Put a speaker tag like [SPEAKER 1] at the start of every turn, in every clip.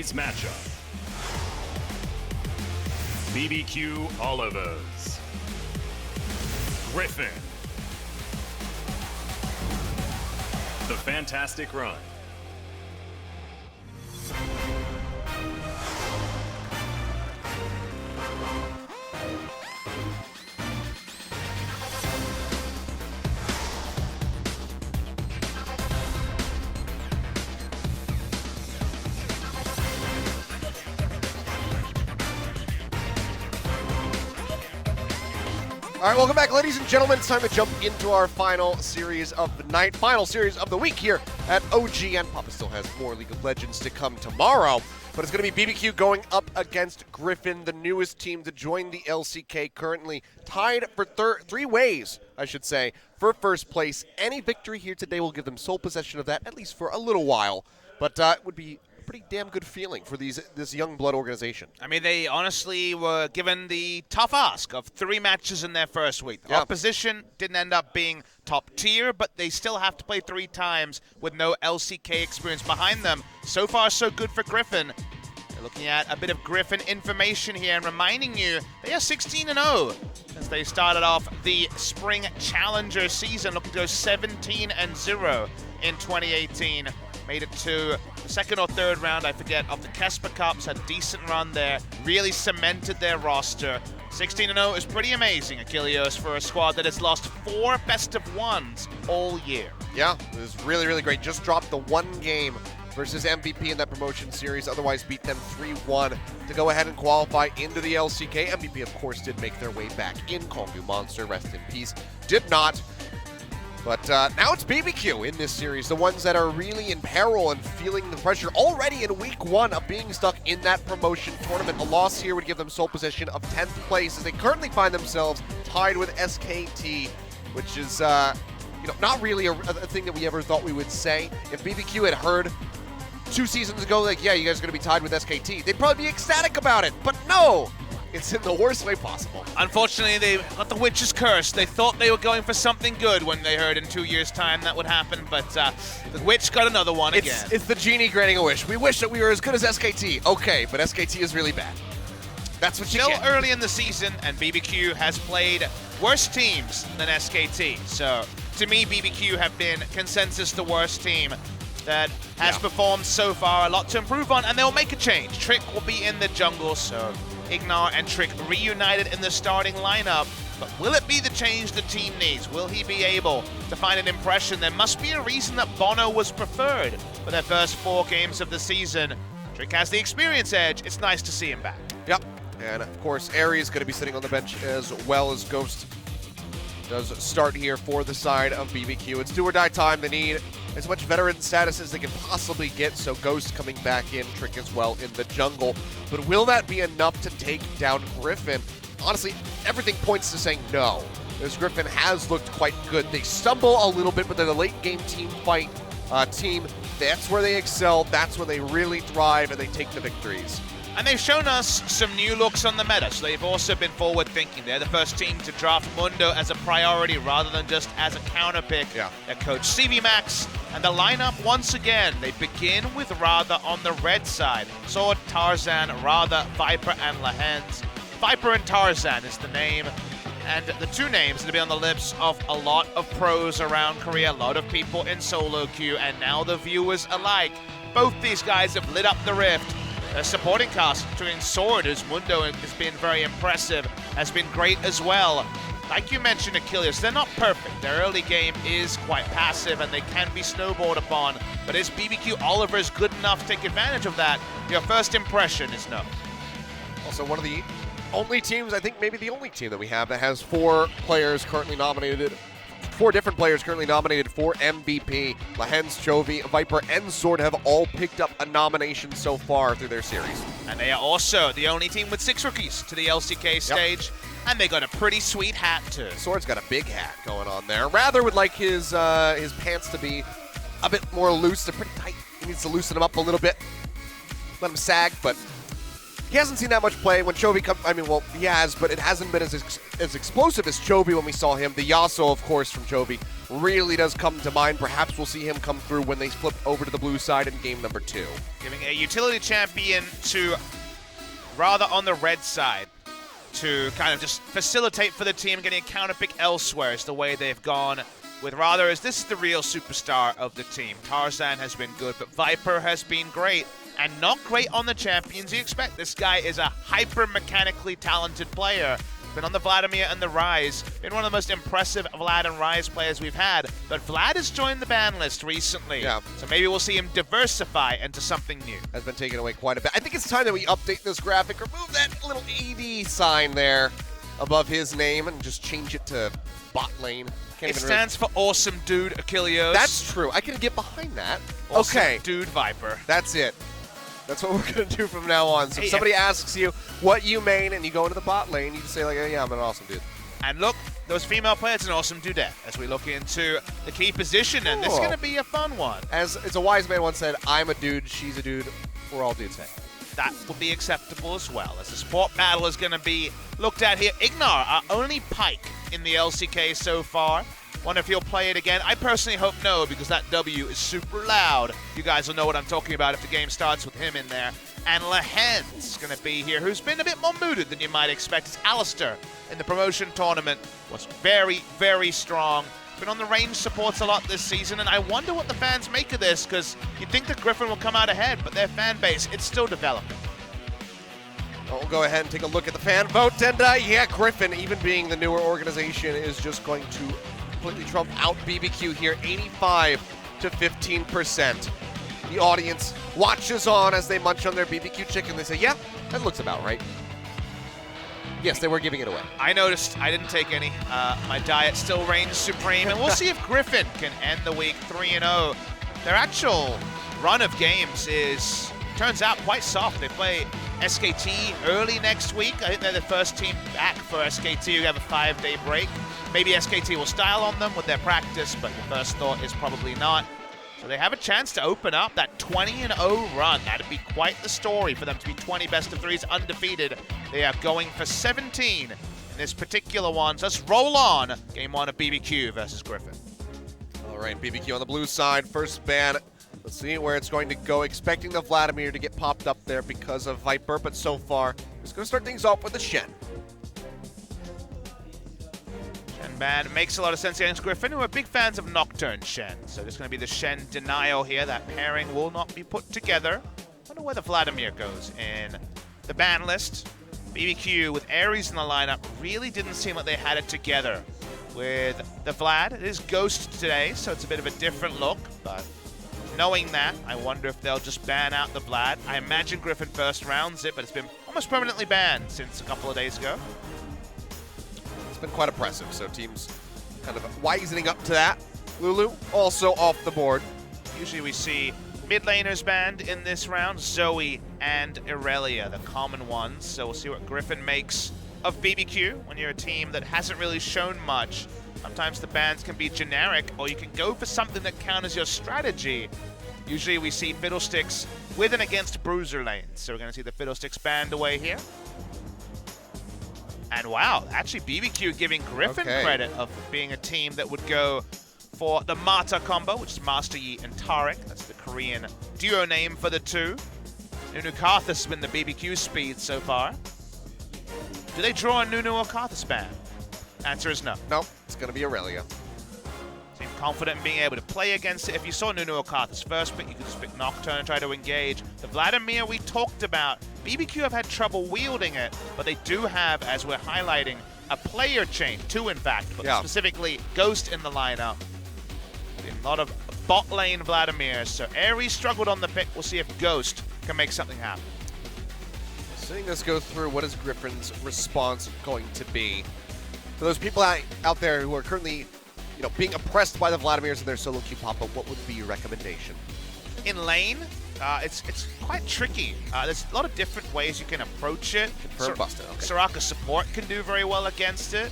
[SPEAKER 1] Today's matchup. BBQ Olivers. GRIFFIN. The Fantastic Run.
[SPEAKER 2] All right, welcome back, ladies and gentlemen. It's time to jump into our final series of the night, final series of the week here at OGN. Papa still has more League of Legends to come tomorrow, but it's going to be BBQ going up against GRIFFIN, the newest team to join the LCK, currently tied for three ways, I should say, for first place. Any victory here today will give them sole possession of that, at least for a little while, but it would be pretty damn good feeling for this young blood organization.
[SPEAKER 3] I mean, they honestly were given the tough ask of 3 matches in their first week. The opposition didn't end up being top tier, but they still have to play 3 times with no LCK experience behind them. So far, so good for GRIFFIN. They're looking at a bit of GRIFFIN information here and reminding you they are 16-0 as they started off the Spring Challenger season, looking to go 17-0 in 2018. Made it to the second or third round, I forget, of the Kesper Cups, had a decent run there, really cemented their roster. 16-0 is pretty amazing, Achilles, for a squad that has lost 4 best-of-1s all year.
[SPEAKER 2] Yeah, it was really, really great. Just dropped the 1 game versus MVP in that promotion series, otherwise beat them 3-1 to go ahead and qualify into the LCK. MVP, of course, did make their way back in. Kongu Monster, rest in peace, did not. But now it's BBQ in this series, the ones that are really in peril and feeling the pressure already in week 1 of being stuck in that promotion tournament. A loss here would give them sole possession of 10th place as they currently find themselves tied with SKT, which is not really a thing that we ever thought we would say. If BBQ had heard 2 seasons ago, like, yeah, you guys are going to be tied with SKT, they'd probably be ecstatic about it. But no! It's in the worst way possible.
[SPEAKER 3] Unfortunately, they got the witch's curse. They thought they were going for something good when they heard in 2 years' time that would happen, but the witch got another one again.
[SPEAKER 2] It's the genie granting a wish. We wish that we were as good as SKT. Okay, but SKT is really bad. That's what you get.
[SPEAKER 3] Still early in the season, and BBQ has played worse teams than SKT. So, to me, BBQ have been consensus the worst team that has performed so far. A lot to improve on, and they'll make a change. Trick will be in the jungle, so Ignar and Trick reunited in the starting lineup, but will it be the change the team needs? Will he be able to find an impression? There must be a reason that Bono was preferred for their first 4 games of the season. Trick has the experience edge. It's nice to see him back.
[SPEAKER 2] Yep, and of course, Aerie is going to be sitting on the bench as well as Ghost does start here for the side of BBQ. It's do or die time. They need as much veteran status as they can possibly get, so Ghost coming back in, Trick as well in the jungle. But will that be enough to take down GRIFFIN? Honestly, everything points to saying no, as GRIFFIN has looked quite good. They stumble a little bit, but they're the late-game team fight team. That's where they excel, that's where they really thrive, and they take the victories.
[SPEAKER 3] And they've shown us some new looks on the meta, so they've also been forward-thinking. They're the first team to draft Mundo as a priority rather than just as a counter pick.
[SPEAKER 2] Yeah.
[SPEAKER 3] Their coach CV Max, and the lineup once again, they begin with Radha on the red side. Sword, Tarzan, Radha, Viper, and Lahens. Viper and Tarzan is the name, and the 2 names that will be on the lips of a lot of pros around Korea, a lot of people in solo queue, and now the viewers alike. Both these guys have lit up the rift. Supporting cast between Sword, as Mundo has been very impressive, has been great as well. Like you mentioned, Achilles, they're not perfect. Their early game is quite passive and they can be snowballed upon. But is BBQ Olivers good enough to take advantage of that? Your first impression is no.
[SPEAKER 2] Also, one of the only teams, I think maybe the only team that we have that has 4 players currently nominated, 4 different players currently nominated for MVP. Lahens, Chovy, Viper, and Sword have all picked up a nomination so far through their series.
[SPEAKER 3] And they are also the only team with 6 rookies to the LCK stage. And they got a pretty sweet hat too.
[SPEAKER 2] Sword's got a big hat going on there. Rather would like his pants to be a bit more loose. They're pretty tight. He needs to loosen them up a little bit. Let him sag, but he hasn't seen that much play. When Chovy comes, I mean, well, he has, but it hasn't been as explosive as Chovy when we saw him. The Yasuo, of course, from Chovy really does come to mind. Perhaps we'll see him come through when they flip over to the blue side in game number 2.
[SPEAKER 3] Giving a utility champion to rather on the red side to kind of just facilitate for the team, getting a counter pick elsewhere is the way they've gone with Rather, as this is the real superstar of the team. Tarzan has been good, but Viper has been great, and not great on the champions you expect. This guy is a hyper-mechanically talented player. Been on the Vladimir and the Rise. Been one of the most impressive Vlad and Rise players we've had. But Vlad has joined the ban list recently.
[SPEAKER 2] Yeah.
[SPEAKER 3] So maybe we'll see him diversify into something new.
[SPEAKER 2] Has been taken away quite a bit. I think it's time that we update this graphic. Remove that little AD sign there above his name and just change it to bot lane.
[SPEAKER 3] It stands for Awesome Dude Achilleos.
[SPEAKER 2] That's true. I can get behind that.
[SPEAKER 3] Awesome
[SPEAKER 2] Okay.
[SPEAKER 3] Dude Viper.
[SPEAKER 2] That's it. That's what we're going to do from now on. So
[SPEAKER 3] Hey,
[SPEAKER 2] if somebody asks you what you main and you go into the bot lane, you just say, like, oh, yeah, I'm an awesome dude.
[SPEAKER 3] And look, those female players, an awesome dudette as we look into the key position, and this is
[SPEAKER 2] Cool.
[SPEAKER 3] going to be a fun one.
[SPEAKER 2] As a wise man once said, I'm a dude, she's a dude, we're all dudes. Hey.
[SPEAKER 3] That will be acceptable as well, as the support battle is going to be looked at here. Ignar, our only Pike in the LCK so far. Wonder if he'll play it again. I personally hope no, because that W is super loud. You guys will know what I'm talking about if the game starts with him in there. And Lehen's going to be here, who's been a bit more mooted than you might expect. It's Alistair in the promotion tournament. Was very, very strong. Been on the range supports a lot this season, and I wonder what the fans make of this, because you'd think that GRIFFIN will come out ahead, but their fan base, it's still developing.
[SPEAKER 2] Well, we'll go ahead and take a look at the fan vote, and yeah, GRIFFIN, even being the newer organization, is just going to completely trump out BBQ here, 85 to 15%. The audience watches on as they munch on their BBQ chicken. They say, yeah, that looks about right. Yes, they were giving it away.
[SPEAKER 3] I noticed I didn't take any. My diet still reigns supreme, and we'll see if GRIFFIN can end the week 3-0. Their actual run of games turns out quite soft. They play SKT early next week. I think they're the first team back for SKT who have a 5-day break. Maybe SKT will style on them with their practice, but the first thought is probably not. So they have a chance to open up that 20-0 run. That'd be quite the story for them to be 20 best of threes undefeated. They are going for 17 in this particular one. So let's roll on. Game 1 of BBQ versus GRIFFIN.
[SPEAKER 2] All right, BBQ on the blue side, first ban. Let's see where it's going to go. Expecting the Vladimir to get popped up there because of Viper, but so far, it's going to start things off with the Shen.
[SPEAKER 3] Shen ban makes a lot of sense against GRIFFIN, who are big fans of Nocturne Shen. So there's going to be the Shen denial here. That pairing will not be put together. Wonder where the Vladimir goes in the ban list. BBQ with Ares in the lineup really didn't seem like they had it together with the Vlad. It is Ghost today, so it's a bit of a different look, but knowing that, I wonder if they'll just ban out the Vlad. I imagine GRIFFIN first rounds it, but it's been almost permanently banned since a couple of days ago.
[SPEAKER 2] It's been quite oppressive, so teams kind of wisening up to that. Lulu also off the board.
[SPEAKER 3] Usually we see mid laners banned in this round, Zoe and Irelia, the common ones. So we'll see what GRIFFIN makes of BBQ when you're a team that hasn't really shown much. Sometimes the bans can be generic, or you can go for something that counters your strategy. Usually we see Fiddlesticks with and against bruiser lanes. So we're going to see the Fiddlesticks banned away here. And wow, actually BBQ giving GRIFFIN credit of being a team that would go for the Mata combo, which is Master Yi and Tarek. That's the Korean duo name for the two. Nunu Karthus has been the BBQ speed so far. Do they draw a Nunu or Karthus ban? Answer is no.
[SPEAKER 2] No, it's going to be Aurelia.
[SPEAKER 3] Seem confident in being able to play against it. If you saw Nunu or Karthus first pick, you could just pick Nocturne and try to engage. The Vladimir we talked about, BBQ have had trouble wielding it, but they do have, as we're highlighting, a player chain, two in fact, but specifically Ghost in the lineup. A lot of bot lane Vladimirs, so Ares struggled on the pick. We'll see if Ghost can make something happen.
[SPEAKER 2] Seeing this go through, what is GRIFFIN's response going to be? For those people out there who are currently, being oppressed by the Vladimirs and their solo queue pop-up, what would be your recommendation?
[SPEAKER 3] In lane, it's quite tricky. There's a lot of different ways you can approach it.
[SPEAKER 2] Confirm busted, okay.
[SPEAKER 3] Soraka support can do very well against it,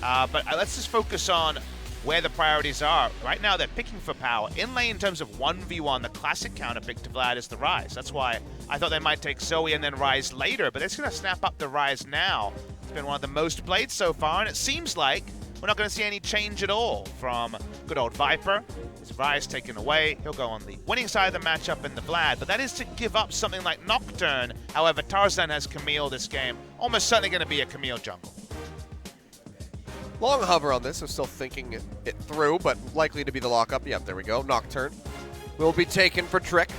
[SPEAKER 3] but let's just focus on where the priorities are. Right now, they're picking for power. In lane, in terms of 1v1, the classic counter pick to Vlad is the Rise. That's why I thought they might take Zoe and then Rise later, but it's going to snap up the Rise now. It's been one of the most played so far, and it seems like we're not going to see any change at all from good old Viper. His Rise taken away. He'll go on the winning side of the matchup in the Vlad, but that is to give up something like Nocturne. However, Tarzan has Camille this game. Almost certainly going to be a Camille jungle.
[SPEAKER 2] Long hover on this, so still thinking it through, but likely to be the lockup. Yep, there we go. Nocturne will be taken for Trick.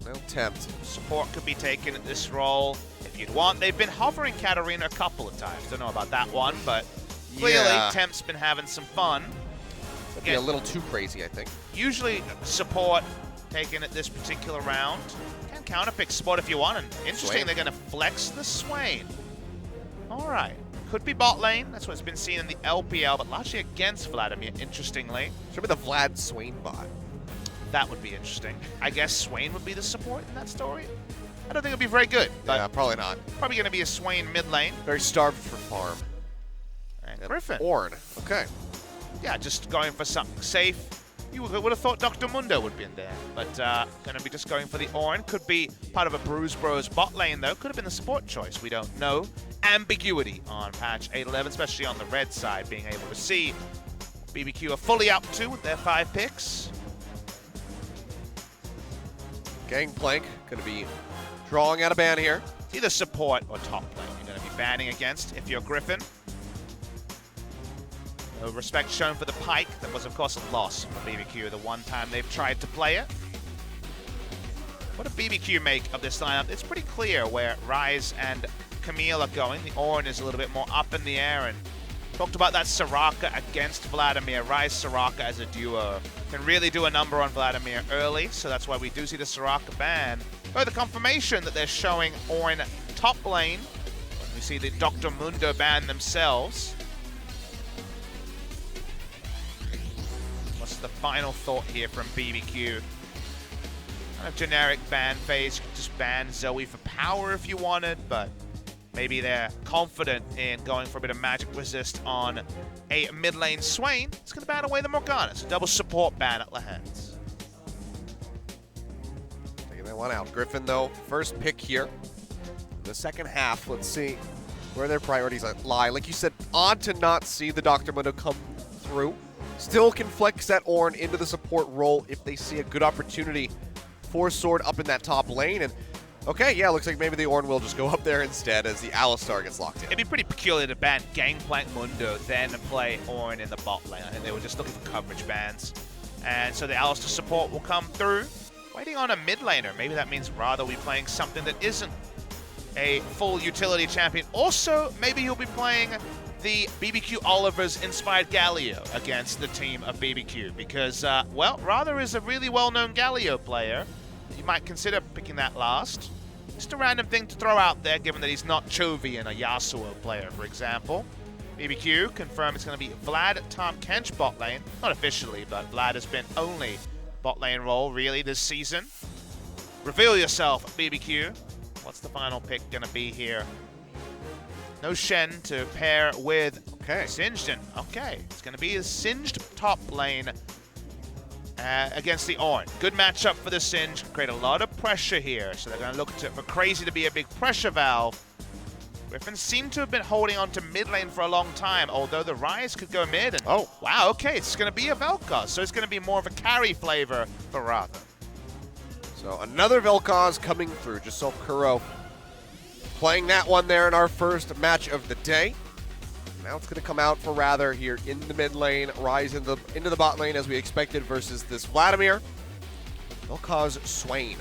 [SPEAKER 2] No tempt.
[SPEAKER 3] Support could be taken at this role if you'd want. They've been hovering Katarina a couple of times. Don't know about that one, but clearly
[SPEAKER 2] Yeah.
[SPEAKER 3] Tempt's been having some fun.
[SPEAKER 2] That'd be a little too crazy, I think.
[SPEAKER 3] Usually support taken at this particular round. Can counterpick support if you want. And interesting,
[SPEAKER 2] Swain.
[SPEAKER 3] they're going to flex the Swain. All right. Could be bot lane. That's what's been seen in the LPL, but largely against Vladimir, interestingly.
[SPEAKER 2] Should be the Vlad Swain bot.
[SPEAKER 3] That would be interesting. I guess Swain would be the support in that story. I don't think it'd be very good, but
[SPEAKER 2] Yeah, probably not.
[SPEAKER 3] probably going to be a Swain mid lane.
[SPEAKER 2] Very starved for farm.
[SPEAKER 3] And
[SPEAKER 2] Yep.
[SPEAKER 3] Griffin.
[SPEAKER 2] Ornn. Okay.
[SPEAKER 3] Yeah, just going for something safe. You would have thought Dr. Mundo would be in there, but going to be just going for the Ornn. Could be part of a Bruise Bros bot lane, though. Could have been the support choice. We don't know. Ambiguity on patch 8.11, especially on the red side, being able to see BBQ are fully up to with their 5 picks.
[SPEAKER 2] Gangplank going to be drawing out a ban here.
[SPEAKER 3] It's either support or top lane you're going to be banning against if you're Griffin. No respect shown for the Pike. That was, of course, a loss for BBQ the one time they've tried to play it. What do BBQ make of this lineup? It's pretty clear where Rise and Camille are going. The Ornn is a little bit more up in the air, and talked about that Soraka against Vladimir. Rise Soraka as a duo can really do a number on Vladimir early, so that's why we do see the Soraka ban. Oh, the confirmation that they're showing Ornn top lane. We see the Dr. Mundo ban themselves. What's the final thought here from BBQ? Kind of generic ban phase. You could just ban Zoe for power if you wanted, but maybe they're confident in going for a bit of magic resist on a mid lane Swain. It's going to ban away the Morgana. It's a double support ban at Lehens.
[SPEAKER 2] Taking that one out. Griffin, though, first pick here. The second half, let's see where their priorities lie. Like you said, odd to not see the Dr. Mundo come through. Still can flex that Ornn into the support role if they see a good opportunity for Sword up in that top lane. And okay, yeah, looks like maybe the Ornn will just go up there instead as the Alistar gets locked in.
[SPEAKER 3] It'd be pretty peculiar to ban Gangplank Mundo, then play Ornn in the bot lane. I think they were just looking for coverage bans. And so the Alistar support will come through. Waiting on a mid laner. Maybe that means rather we playing something that isn't a full utility champion. Also, maybe he'll be playing the BBQ Oliver's inspired Galio against the team of BBQ because, well, Rather is a really well-known Galio player. You might consider picking that last. Just a random thing to throw out there, given that he's not Chovy and a Yasuo player, for example. BBQ confirmed it's going to be Vlad, Tom, Kench bot lane. Not officially, but Vlad has been only bot lane role, really, this season. Reveal yourself, BBQ. What's the final pick going to be here? No Shen to pair with Singed. Okay, it's going to be a Singed top lane against the Ornn. Good matchup for the Singed. Create a lot of pressure here, so they're going to look for Crazy to be a big pressure valve. Griffin seemed to have been holding on to mid lane for a long time, although the Rise could go mid. And oh, wow, okay, it's going to be a Vel'Koz, so it's going to be more of a carry flavor for Rather.
[SPEAKER 2] So another Vel'Koz coming through. Just saw Kuro playing that one there in our first match of the day. Now it's going to come out for Rather here in the mid lane, Rise into the bot lane as we expected versus this Vladimir. Vel'Koz Swain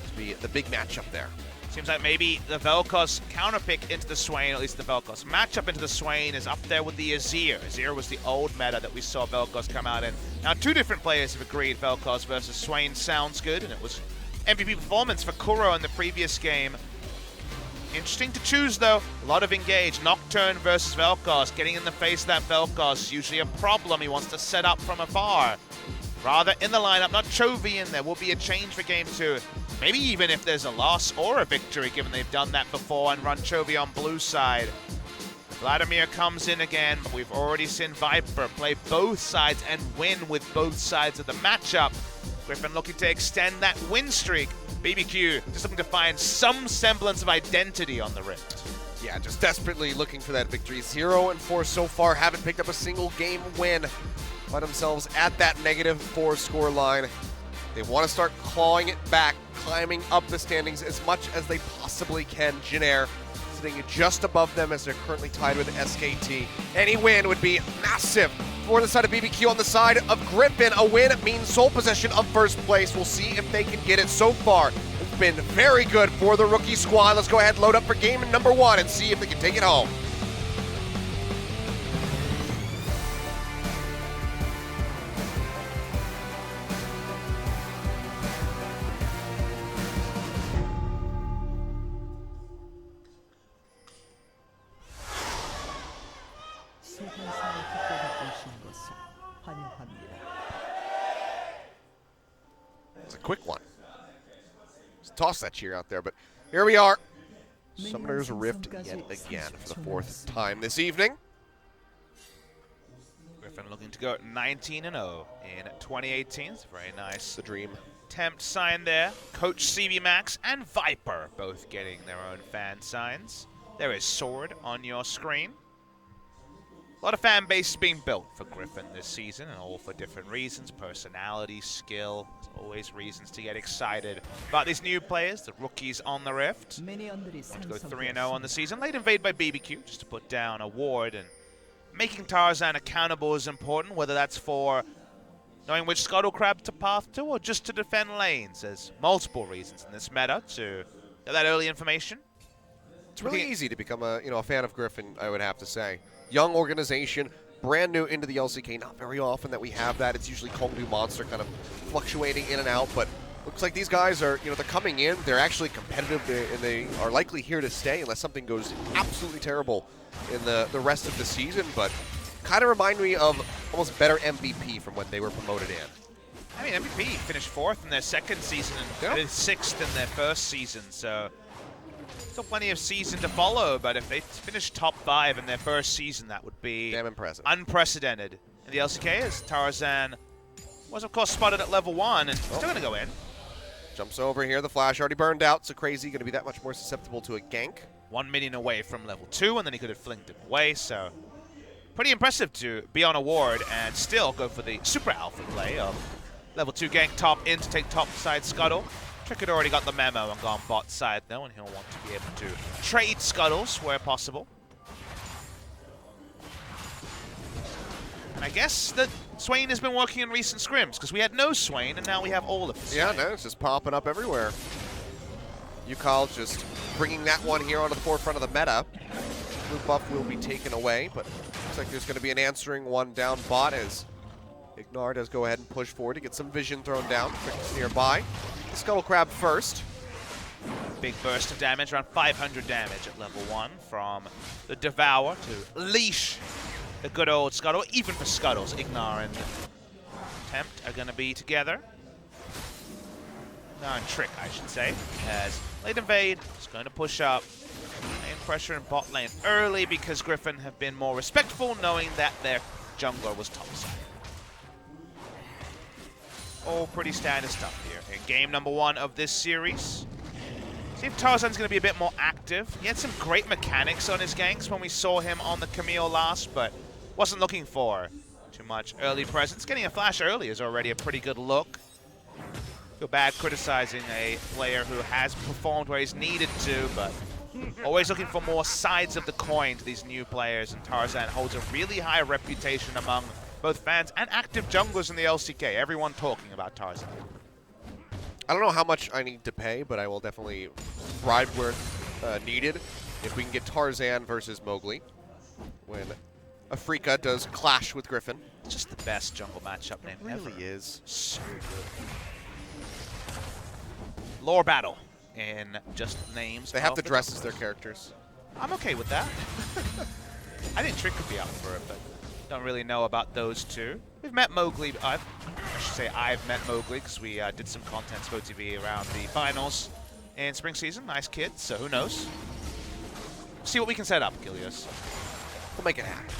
[SPEAKER 2] to be the big matchup there.
[SPEAKER 3] Seems like maybe the Vel'Koz counterpick into the Swain, at least the Vel'Koz matchup into the Swain, is up there with the Azir. Azir was the old meta that we saw Vel'Koz come out in. Now, two different players have agreed Vel'Koz versus Swain sounds good, and it was MVP performance for Kuro in the previous game. Interesting to choose, though. A lot of engage. Nocturne versus Vel'Koz. Getting in the face of that Vel'Koz is usually a problem. He wants to set up from afar. Rather in the lineup, not Chovy in there. Will be a change for game 2. Maybe even if there's a loss or a victory, given they've done that before and run Chovy on blue side. Vladimir comes in again, but we've already seen Viper play both sides and win with both sides of the matchup. Griffin looking to extend that win streak. BBQ just looking to find some semblance of identity on the Rift.
[SPEAKER 2] Yeah, just desperately looking for that victory. 0-4 so far, haven't picked up a single game win. Find themselves at that -4 score line. They want to start clawing it back, climbing up the standings as much as they possibly can. Jin sitting just above them as they're currently tied with SKT. Any win would be massive. For the side of BBQ, on the side of GRIFFIN, a win means sole possession of first place. We'll see if they can get it. So far, it's been very good for the rookie squad. Let's go ahead and load up for game number 1 and see if they can take it home. It's a quick one. Just toss that cheer out there, but here we are. Summoner's Rift yet again for the 4th time this evening.
[SPEAKER 3] GRIFFIN looking to go 19-0 in 2018. It's very nice.
[SPEAKER 2] The dream.
[SPEAKER 3] Tempt sign there. Coach CV Max and Viper both getting their own fan signs. There is Sword on your screen. A lot of fan base being built for GRIFFIN this season, and all for different reasons. Personality, skill, there's always reasons to get excited about these new players, the rookies on the Rift. Want to go 3-0 on the season. Late invade by BBQ, just to put down a ward, and making Tarzan accountable is important, whether that's for knowing which Scuttle Crab to path to, or just to defend lanes. There's multiple reasons in this meta to get that early information.
[SPEAKER 2] It's really easy to become a fan of GRIFFIN, I would have to say. Young organization, brand new into the LCK. Not very often that we have that. It's usually Kongdu Monster kind of fluctuating in and out, but looks like these guys are, they're coming in. They're actually competitive, and they are likely here to stay unless something goes absolutely terrible in the rest of the season. But kind of remind me of almost better MVP from when they were promoted in.
[SPEAKER 3] I mean, MVP finished 4th in their 2nd season and 6th in their 1st season, so still plenty of season to follow, but if they finish top 5 in their 1st season, that would be
[SPEAKER 2] damn impressive. Unprecedented
[SPEAKER 3] in the LCK, as Tarzan was, of course, spotted at level 1 and still going to go in.
[SPEAKER 2] Jumps over here. The flash already burned out, so Crazy going to be that much more susceptible to a gank.
[SPEAKER 3] 1 minion away from level 2, and then he could have flinked it away, so pretty impressive to be on a ward and still go for the super alpha play of level 2 gank top in to take top side Scuttle. Trick had already got the memo and gone bot side though, and he'll want to be able to trade Scuttles where possible. And I guess that Swain has been working in recent scrims, because we had no Swain and now we have all of this.
[SPEAKER 2] Yeah, no, it's just popping up everywhere. Yukal just bringing that one here onto the forefront of the meta. Blue buff will be taken away, but looks like there's going to be an answering one down bot as Ignar does go ahead and push forward to get some vision thrown down. Trick's nearby. The Scuttle Crab first.
[SPEAKER 3] Big burst of damage, around 500 damage at level 1 from the Devour to leash the good old Scuttle. Even for Scuttles, Ignar and Tempt are going to be together. Ignar and Trick, I should say, as late invade is going to push up. Lane pressure in bot lane early because GRIFFIN have been more respectful, knowing that their jungler was topside. All pretty standard stuff here in game number 1 of this series. See if Tarzan's going to be a bit more active. He had some great mechanics on his ganks when we saw him on the Camille last, but wasn't looking for too much early presence. Getting a flash early is already a pretty good look. Feel bad criticizing a player who has performed where he's needed to, but always looking for more sides of the coin to these new players, and Tarzan holds a really high reputation among both fans and active junglers in the LCK. Everyone talking about Tarzan.
[SPEAKER 2] I don't know how much I need to pay, but I will definitely bribe where needed if we can get Tarzan versus Mowgli when Afrika does clash with GRIFFIN.
[SPEAKER 3] It's just the best jungle matchup name ever.
[SPEAKER 2] It really is.
[SPEAKER 3] So good. Lore battle in just names.
[SPEAKER 2] They have to dress as their characters.
[SPEAKER 3] I'm okay with that. I think Trick could be up for it, but don't really know about those two. We've met Mowgli. I should say I've met Mowgli because we did some content Spo TV around the finals in spring season. Nice kid, so who knows? See what we can set up, Gilios.
[SPEAKER 2] We'll make it happen.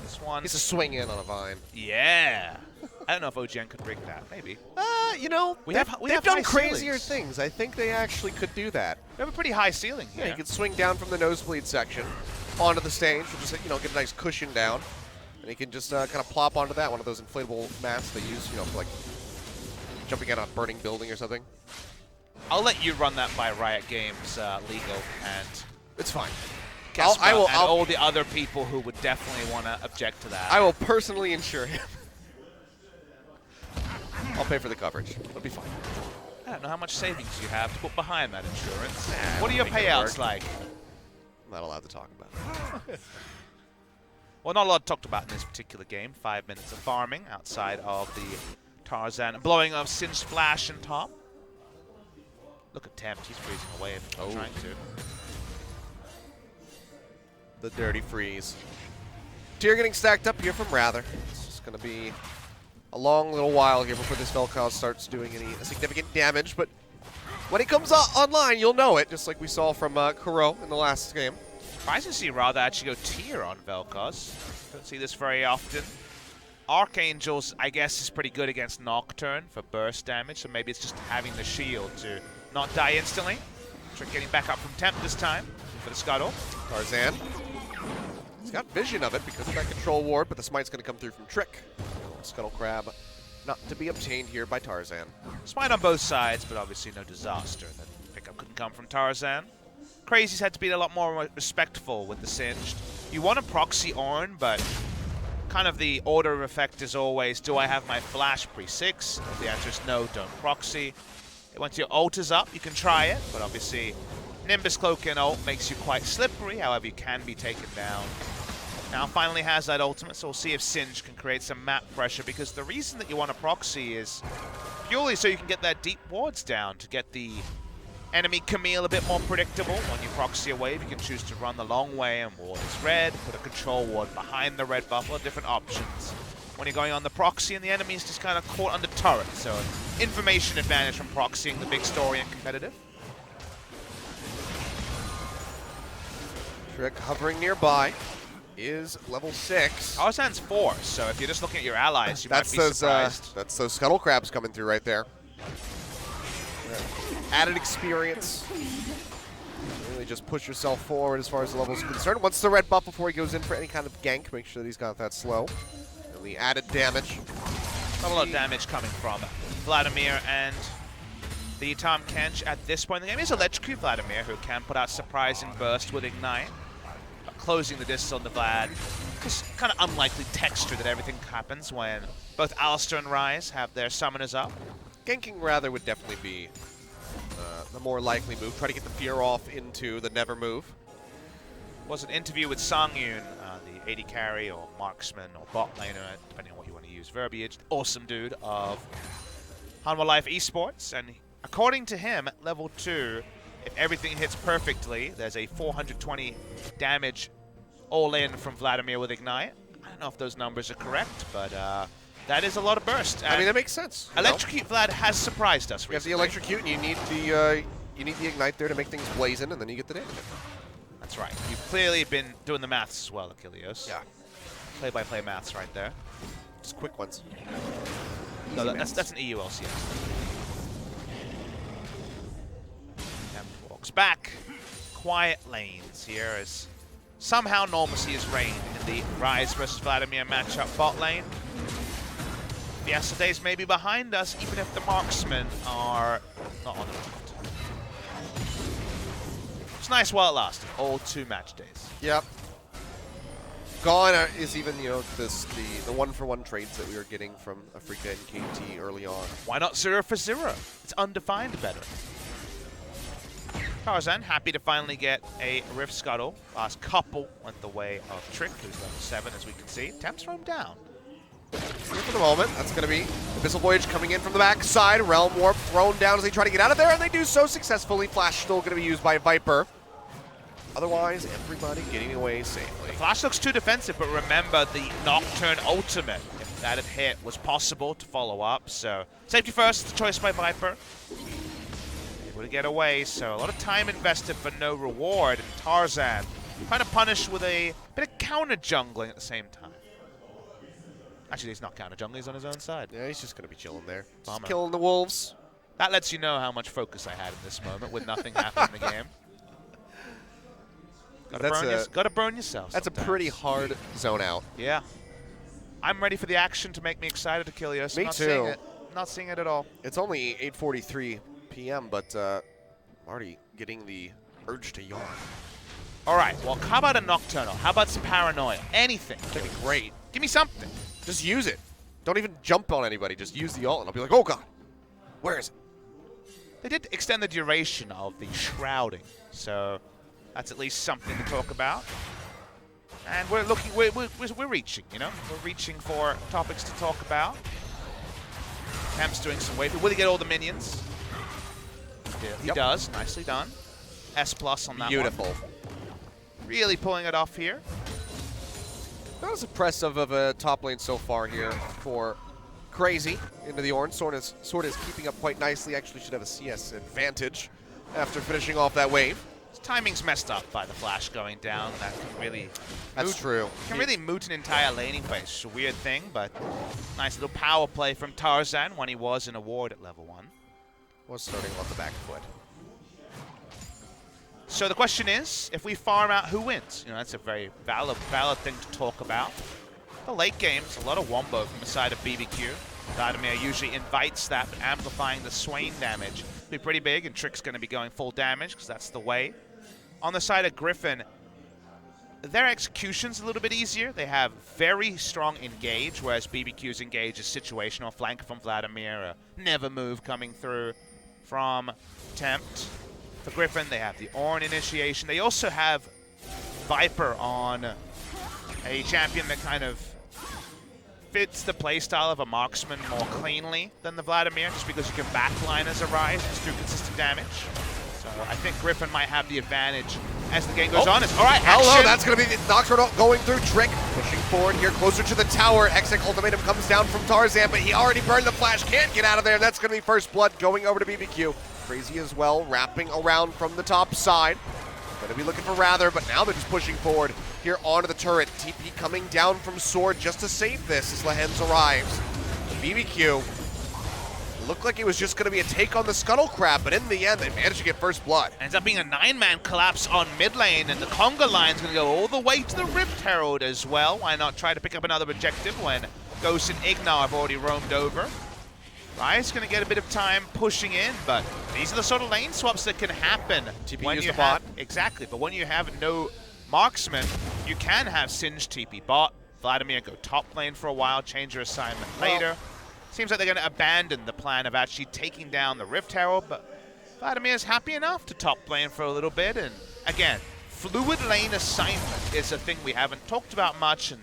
[SPEAKER 3] This one.
[SPEAKER 2] He's a swing in on a vine.
[SPEAKER 3] Yeah. I don't know if OGN could rig that. Maybe.
[SPEAKER 2] You know, they've
[SPEAKER 3] have
[SPEAKER 2] done
[SPEAKER 3] high
[SPEAKER 2] crazier
[SPEAKER 3] ceilings.
[SPEAKER 2] things. I think they actually could do that.
[SPEAKER 3] We have a pretty high ceiling here.
[SPEAKER 2] Yeah, you could swing down from the nosebleed section onto the stage, which is, get a nice cushion down, and you can just kind of plop onto that, one of those inflatable mats they use, for like jumping out of a burning building or something.
[SPEAKER 3] I'll let you run that by Riot Games legal, and
[SPEAKER 2] It's fine.
[SPEAKER 3] Casper
[SPEAKER 2] I will.
[SPEAKER 3] and all the other people who would definitely want to object to that.
[SPEAKER 2] I will personally insure him. I'll pay for the coverage. It'll be fine.
[SPEAKER 3] I don't know how much savings you have to put behind that insurance.
[SPEAKER 2] Nah,
[SPEAKER 3] What are your
[SPEAKER 2] make it
[SPEAKER 3] payouts
[SPEAKER 2] work.
[SPEAKER 3] like?
[SPEAKER 2] I'm not allowed to talk about it.
[SPEAKER 3] Well, not a lot talked about in this particular game. 5 minutes of farming outside of the Tarzan. Blowing of Singe Flash and top. Look at Tempt. He's freezing away if he's trying to.
[SPEAKER 2] The dirty freeze. Tier getting stacked up here from Rather. It's just going to be a long little while here before this Vel'Koz starts doing any significant damage, but when it comes online, you'll know it, just like we saw from Kuro in the last game.
[SPEAKER 3] Surprised to see Rather actually go tier on Vel'Koz. Don't see this very often. Archangels, I guess, is pretty good against Nocturne for burst damage, so maybe it's just having the shield to not die instantly. Trick getting back up from Temp this time for the Scuttle.
[SPEAKER 2] Tarzan. He's got vision of it because of that control ward, but the smite's going to come through from Trick. Scuttle Crab not to be obtained here by Tarzan.
[SPEAKER 3] Smite on both sides, but obviously no disaster. That pickup couldn't come from Tarzan. Crazy's had to be a lot more respectful with the Singed. You want to proxy Ornn, but kind of the order of effect is always, do I have my flash pre-6? If the answer is no, don't proxy. Once your ult is up, you can try it, but obviously Nimbus Cloak and ult makes you quite slippery, however you can be taken down. Now finally has that ultimate, so we'll see if Singe can create some map pressure, because the reason that you want to proxy is purely so you can get that deep wards down to get the enemy Camille a bit more predictable. When you proxy a wave, you can choose to run the long way and ward is red, put a control ward behind the red buff, or different options. When you're going on the proxy and the enemy is just kind of caught under turret, so an information advantage from proxying the big story and competitive.
[SPEAKER 2] Trick hovering nearby is level 6.
[SPEAKER 3] Tarzan's 4, so if you're just looking at your allies, you might be surprised.
[SPEAKER 2] That's those Scuttle Crabs coming through right there. Added experience. Really just push yourself forward as far as the level is concerned. Once the red buff before he goes in for any kind of gank, make sure that he's got that slow. And the added damage.
[SPEAKER 3] Not a lot of damage coming from Vladimir and the Tom Kench at this point in the game. He's Electrocute Vladimir, who can put out surprising burst with Ignite. Closing the distance on the Vlad. Just kind of unlikely texture that everything happens when both Alistair and Ryze have their summoners up.
[SPEAKER 2] Ganking Rather would definitely be the more likely move. Try to get the fear off into the never move.
[SPEAKER 3] Was an interview with Songyun, the AD carry or marksman or bot laner, depending on what you want to use verbiage. Awesome dude of Hanwha Life Esports, and according to him, at level 2, if everything hits perfectly, there's a 420 damage all in from Vladimir with Ignite. I don't know if those numbers are correct, but that is a lot of burst.
[SPEAKER 2] I mean, that makes sense.
[SPEAKER 3] Electrocute Vlad has surprised us
[SPEAKER 2] You have the
[SPEAKER 3] recently.
[SPEAKER 2] Electrocute, and you need the Ignite there to make things blazing, and then you get the damage.
[SPEAKER 3] That's right. You've clearly been doing the maths as well, Achilles.
[SPEAKER 2] Yeah.
[SPEAKER 3] Play-by-play maths right there.
[SPEAKER 2] Just quick ones.
[SPEAKER 3] No, that's an EU LCS. Walks back. Quiet lanes here as somehow normalcy is reigned in the Ryze versus Vladimir matchup bot lane. Fiesta days may be behind us, even if the marksmen are not on the front. It's nice while it lasted. All 2 match days.
[SPEAKER 2] Yep. Gone is even, the one-for-one trades that we were getting from Afrika and KT early on.
[SPEAKER 3] Why not 0 for 0? It's undefined better. Tarzan happy to finally get a Rift Scuttle. Last couple went the way of Trick, who's level 7, as we can see. Temp's thrown down.
[SPEAKER 2] Here for the moment, that's going to be Abyssal Voyage coming in from the backside. Realm Warp thrown down as they try to get out of there, and they do so successfully. Flash still going to be used by Viper. Otherwise, everybody getting away safely.
[SPEAKER 3] Flash looks too defensive, but remember the Nocturne ultimate, if that had hit, was possible to follow up. So safety first, the choice by Viper. Able to get away, so a lot of time invested for no reward. And Tarzan trying to punish with a bit of counter jungling at the same time. Actually, he's not counter jungle. He's on his own side.
[SPEAKER 2] Yeah, he's just going to be chilling there. Just
[SPEAKER 3] Bummer.
[SPEAKER 2] killing the wolves.
[SPEAKER 3] That lets you know how much focus I had in this moment with nothing happening in the game. Gotta burn yourself.
[SPEAKER 2] That's
[SPEAKER 3] sometimes.
[SPEAKER 2] a pretty hard zone out.
[SPEAKER 3] Yeah. I'm ready for the action to make me excited to kill you. So
[SPEAKER 2] Me
[SPEAKER 3] not
[SPEAKER 2] too.
[SPEAKER 3] Seeing it. Not seeing it at all.
[SPEAKER 2] It's only 8:43 p.m., but I'm already getting the urge to yawn.
[SPEAKER 3] All right. Well, how about a Nocturnal? How about some Paranoia? Anything.
[SPEAKER 2] That'd be great.
[SPEAKER 3] Give me something.
[SPEAKER 2] Just use it. Don't even jump on anybody. Just use the ult, and I'll be like, oh god, where is it?
[SPEAKER 3] They did extend the duration of the shrouding, so that's at least something to talk about. And we're looking, we're reaching, you know, we're reaching for topics to talk about. Camp's doing some wave. Will he get all the minions? He does. Nicely done. S+ on that
[SPEAKER 2] Beautiful.
[SPEAKER 3] one. Really pulling it off here.
[SPEAKER 2] That was impressive of a top lane so far here for Crazy into the orange. Sword is keeping up quite nicely. Actually should have a CS advantage after finishing off that wave.
[SPEAKER 3] His timing's messed up by the flash going down. That can really...
[SPEAKER 2] That's true.
[SPEAKER 3] Can really moot an entire laning phase. It's a weird thing, but nice little power play from Tarzan when he was in a ward at level 1.
[SPEAKER 2] Was starting on the back foot.
[SPEAKER 3] So the question is, if we farm out, who wins? You know, that's a very valid thing to talk about. The late game, it's a lot of wombo from the side of BBQ. Vladimir usually invites that, but amplifying the Swain damage will be pretty big, and Trick's going to be going full damage because that's the way. On the side of Griffin, their execution's a little bit easier. They have very strong engage, whereas BBQ's engage is situational. Flank from Vladimir, a never move coming through from Tempt. For Griffin, they have the Ornn initiation. They also have Viper on a champion that kind of fits the playstyle of a marksman more cleanly than the Vladimir, just because you can backline as a Rise just through consistent damage. So I think Griffin might have the advantage as the game goes on. It's, all right, action.
[SPEAKER 2] Hello, that's going to be the Nocturnal going through. Trick pushing forward here, closer to the tower. Exec ultimatum comes down from Tarzan, but he already burned the flash. Can't get out of there. That's going to be first blood going over to BBQ. Crazy as well, wrapping around from the top side. Going to be looking for Rather, but now they're just pushing forward here onto the turret. TP coming down from Sword just to save this as Lehens arrives. BBQ looked like it was just going to be a take on the Scuttle Crab, but in the end, they managed to get first blood.
[SPEAKER 3] Ends up being a 9-man collapse on mid lane, and the Conga line's going to go all the way to the Rift Herald as well. Why not try to pick up another objective when Ghost and Ignar have already roamed over? Rise going to get a bit of time pushing in, but these are the sort of lane swaps that can happen.
[SPEAKER 2] TP
[SPEAKER 3] when
[SPEAKER 2] use
[SPEAKER 3] you
[SPEAKER 2] the bot.
[SPEAKER 3] Exactly, but when you have no marksman, you can have Singe TP bot. Vladimir go top lane for a while, change your assignment later. Seems like they're going to abandon the plan of actually taking down the Rift Herald, but Vladimir's happy enough to top lane for a little bit. And again, fluid lane assignment is a thing we haven't talked about much, and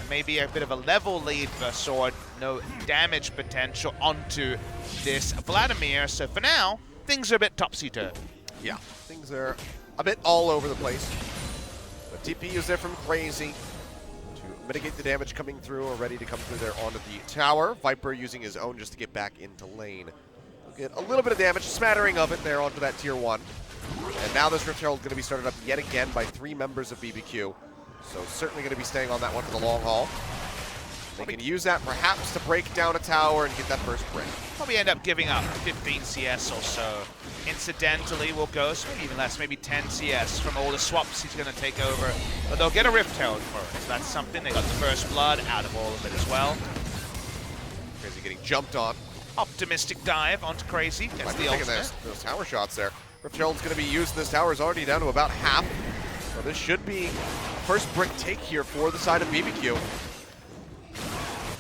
[SPEAKER 3] maybe a bit of a level lead for Sword, no damage potential onto this Vladimir. So for now, things are a bit topsy-turvy.
[SPEAKER 2] Yeah, things are a bit all over the place. But TP is there from Crazy to mitigate the damage coming through, or ready to come through there onto the tower. Viper using his own just to get back into lane. We'll get a little bit of damage, a smattering of it there onto that tier 1. And now this Rift Herald is going to be started up yet again by 3 members of BBQ. So certainly going to be staying on that one for the long haul. They can use that perhaps to break down a tower and get that first break.
[SPEAKER 3] Probably end up giving up 15 CS or so. Incidentally, will go, so maybe even less, maybe 10 CS from all the swaps he's going to take over. But they'll get a Rift Herald for it. So that's something. They got the first blood out of all of it as well.
[SPEAKER 2] Crazy getting jumped on.
[SPEAKER 3] Optimistic dive onto Crazy. Gets the ultimate.
[SPEAKER 2] Those tower shots there. Rift Herald's going to be used. This tower is already down to about half. So this should be first brick take here for the side of BBQ.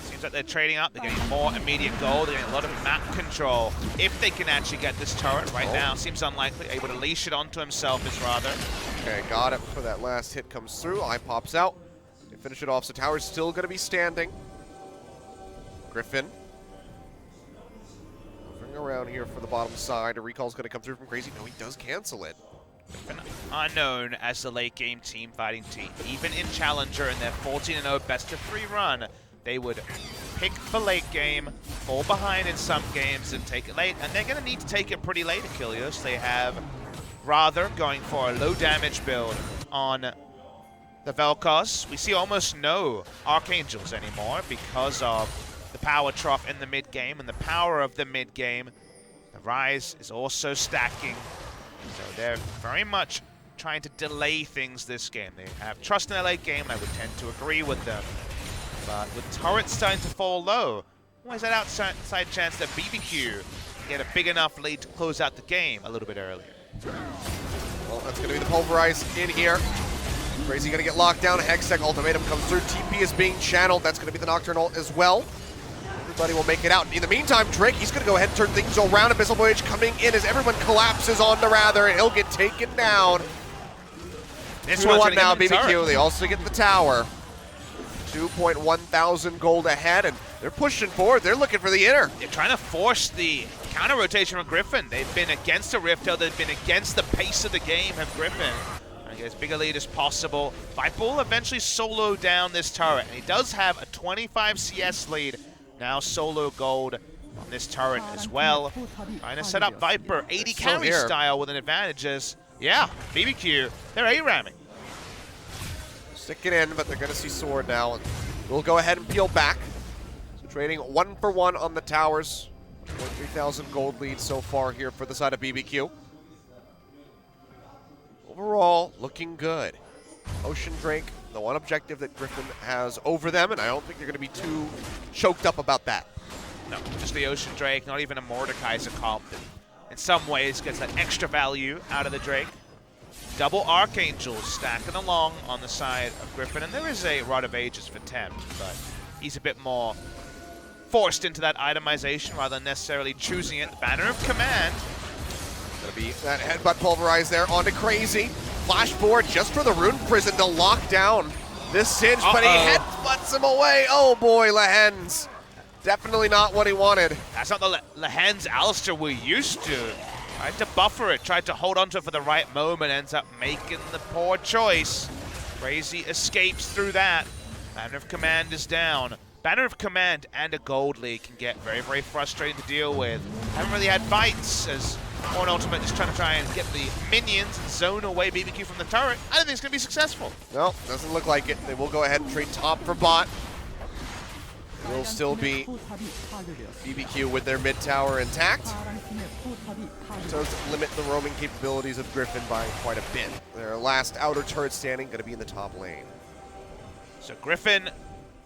[SPEAKER 3] Seems like they're trading up. They're getting more immediate gold. They're getting a lot of map control. If they can actually get this turret right now, seems unlikely. Able to leash it onto himself is Rather.
[SPEAKER 2] Okay, got it before that last hit comes through. Eye pops out. They finish it off, so tower's still going to be standing. Griffin moving around here for the bottom side. A recall's going to come through from Crazy. No, he does cancel it.
[SPEAKER 3] Unknown as the late game team fighting team. Even in Challenger in their 14-0 best-of-3 run, they would pick for late game, fall behind in some games, and take it late. And they're going to need to take it pretty late, Achilles. They have Rather going for a low damage build on the Vel'Koz. We see almost no Archangels anymore because of the power trough in the mid game and the power of the mid game. The Rise is also stacking, so they're very much trying to delay things this game. They have trust in the late game, and I would tend to agree with them. But with turrets starting to fall low, always that outside chance that BBQ can get a big enough lead to close out the game a little bit earlier.
[SPEAKER 2] Well, that's going to be the Pulverize in here. Crazy going to get locked down. Hextech Ultimatum comes through. TP is being channeled. That's going to be the Nocturne ult as well. Everybody will make it out. In the meantime, Drake, he's going to go ahead and turn things around. Abyssal Voyage coming in as everyone collapses onto Rather, and he'll get taken down.
[SPEAKER 3] This
[SPEAKER 2] 2-1 now, BBQ. They also get the tower. 2.1 thousand gold ahead, and they're pushing forward. They're looking for the inner.
[SPEAKER 3] They're trying to force the counter rotation from GRIFFIN. They've been against the Rift Hill. They've been against the pace of the game of GRIFFIN. And get as big a lead as possible. Viper will eventually solo down this turret, and he does have a 25 CS lead. Now solo gold on this turret as well. Trying to set up Viper 80 carry style with an advantage as, yeah, BBQ, they're A-ramming.
[SPEAKER 2] Stick it in, but they're going to see Sword now, and we'll go ahead and peel back. So trading 1 for 1 on the towers. 3,000 gold lead so far here for the side of BBQ. Overall, looking good. Ocean Drake, the one objective that GRIFFIN has over them, and I don't think they're going to be too choked up about that.
[SPEAKER 3] No, just the Ocean Drake, not even a Mordekaiser comp that in some ways gets that extra value out of the Drake. Double Archangels stacking along on the side of GRIFFIN, and there is a Rod of Ages for Tempt, but he's a bit more forced into that itemization rather than necessarily choosing it. The Banner of Command.
[SPEAKER 2] Gonna be that headbutt Pulverize there onto Crazy. Flash forward just for the Rune Prison to lock down this Singe, but he headbutts him away. Oh boy, Lehens. Definitely not what he wanted.
[SPEAKER 3] That's not the Lehens Alistair we're used to. Tried to buffer it, tried to hold onto it for the right moment, ends up making the poor choice. Crazy escapes through that. Banner of Command is down. Banner of Command and a gold lead can get very, very frustrating to deal with. Haven't really had fights as Horn Ultimate is trying and get the minions and zone away BBQ from the turret. I don't think it's going to be successful.
[SPEAKER 2] No, doesn't look like it. They will go ahead and trade top for bot. Will still be BBQ with their mid tower intact. Does limit the roaming capabilities of GRIFFIN by quite a bit. Their last outer turret standing going to be in the top lane.
[SPEAKER 3] So GRIFFIN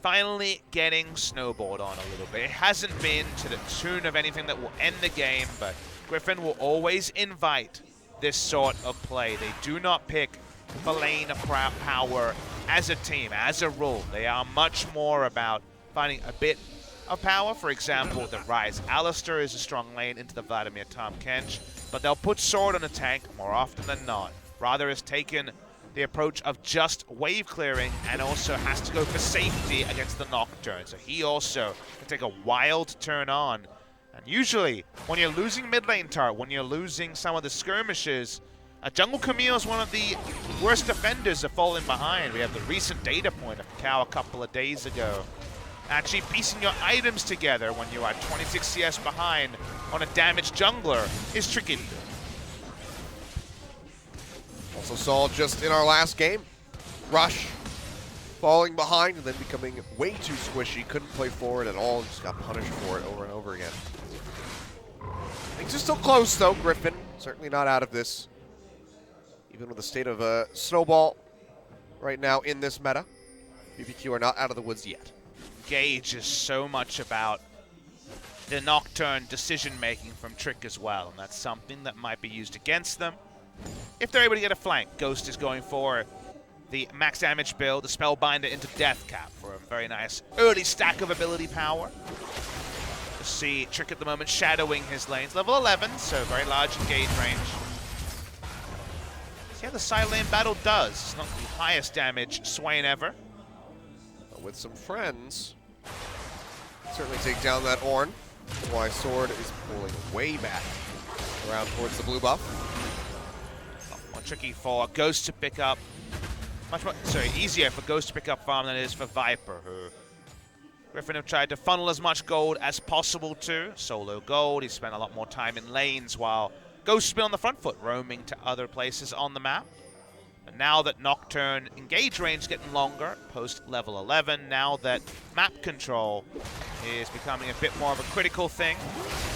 [SPEAKER 3] finally getting snowballed on a little bit. It hasn't been to the tune of anything that will end the game, but GRIFFIN will always invite this sort of play. They do not pick the lane of power as a team, as a rule. They are much more about finding a bit of power. For example, the Rise Alistair is a strong lane into the Vladimir Tom Kench, but they'll put Sword on a tank more often than not. Rather has taken the approach of just wave clearing and also has to go for safety against the Nocturne. So he also can take a wild turn on. And usually, when you're losing mid lane turret, when you're losing some of the skirmishes, a Jungle Camille is one of the worst defenders of falling behind. We have the recent data point of Cow a couple of days ago. Actually piecing your items together when you are 26 CS behind on a damaged jungler is tricky.
[SPEAKER 2] Also saw just in our last game, Rush falling behind and then becoming way too squishy. Couldn't play forward at all and just got punished for it over and over again. Things are still close though, GRIFFIN. Certainly not out of this. Even with the state of Snowball right now in this meta, BBQ are not out of the woods yet.
[SPEAKER 3] Gauge is so much about the Nocturne decision-making from Trick as well, and that's something that might be used against them. If they're able to get a flank, Ghost is going for the max damage build, the Spellbinder into Death Cap for a very nice early stack of ability power. You see Trick at the moment shadowing his lanes. Level 11, so very large engage range. See how the side lane battle does. It's not the highest damage Swain ever.
[SPEAKER 2] But with some friends, certainly take down that Ornn. That's why Sword is pulling way back around towards the blue buff.
[SPEAKER 3] More tricky for Ghost to pick up. Much more, sorry, easier for Ghost to pick up farm than it is for Viper, who GRIFFIN have tried to funnel as much gold as possible to. Solo gold, he spent a lot more time in lanes while Ghost's been on the front foot, roaming to other places on the map. But now that Nocturne engage range is getting longer, post level 11, now that map control is becoming a bit more of a critical thing.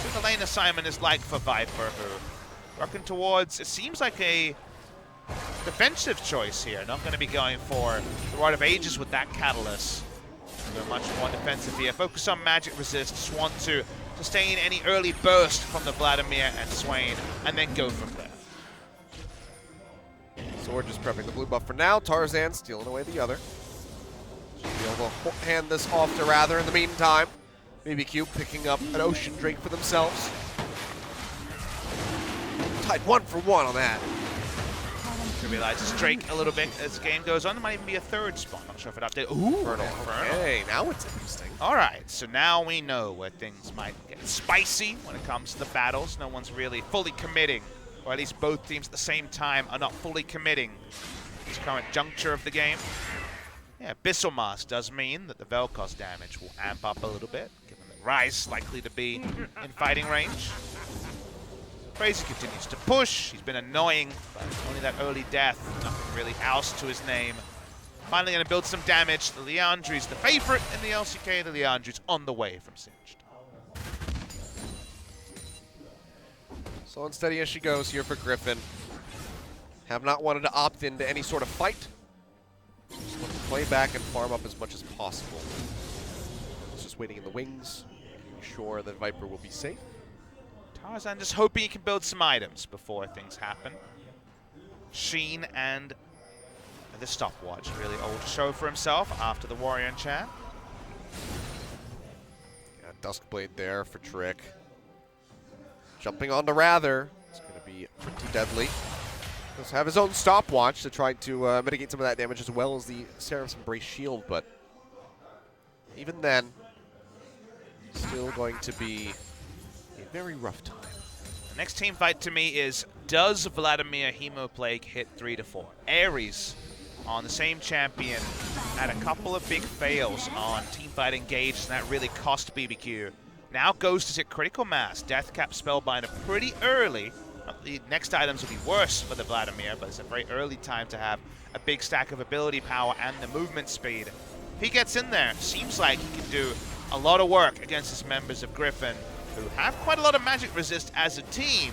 [SPEAKER 3] So the lane assignment is like for Viper, who working towards, it seems like a defensive choice here. Not going to be going for the Rite of Ages with that Catalyst. They're much more defensive here. Focus on magic resist. Just want to sustain any early burst from the Vladimir and Swain, and then go from there.
[SPEAKER 2] Sword just prepping the blue buff for now. Tarzan stealing away the other. Should be able to hand this off to Rather in the meantime. BBQ picking up an Ocean Drake for themselves. Tied 1-for-1 on that.
[SPEAKER 3] Realizes Drake a little bit as the game goes on. There might even be a third spawn. Not sure if it updated. Ooh,
[SPEAKER 2] Infernal. Okay, now it's interesting.
[SPEAKER 3] All right, so now we know where things might get spicy when it comes to the battles. No one's really fully committing, or at least both teams at the same time are not fully committing at this current juncture of the game. Yeah, Abyssal Mask does mean that the Vel'Koz damage will amp up a little bit, given that Ryze likely to be in fighting range. Crazy continues to push. He's been annoying, but only that early death. Nothing really else to his name. Finally going to build some damage. The Liandry's the favorite in the LCK. The Liandry's on the way from Singed.
[SPEAKER 2] So unsteady as she goes here for Griffin. Have not wanted to opt into any sort of fight. Just want to play back and farm up as much as possible. Just waiting in the wings, making sure that Viper will be safe.
[SPEAKER 3] Tarzan just hoping he can build some items before things happen. Sheen and the stopwatch really old to show for himself after the Warrior enchant.
[SPEAKER 2] Yeah, Duskblade there for Trick. Jumping onto Rather. It's going to be pretty deadly. Does have his own stopwatch to try to mitigate some of that damage as well as the Seraph's Embrace shield, but even then, still going to be a very rough time.
[SPEAKER 3] The next team fight to me is, does Vladimir Hemoplague hit 3 to 4? Ares on the same champion had a couple of big fails on teamfight engaged, and that really cost BBQ. Now Ghost is at critical mass. Deathcap Spellbinder pretty early. The next items will be worse for the Vladimir, but it's a very early time to have a big stack of ability power and the movement speed. If he gets in there, seems like he can do a lot of work against his members of Griffin, who have quite a lot of magic resist as a team,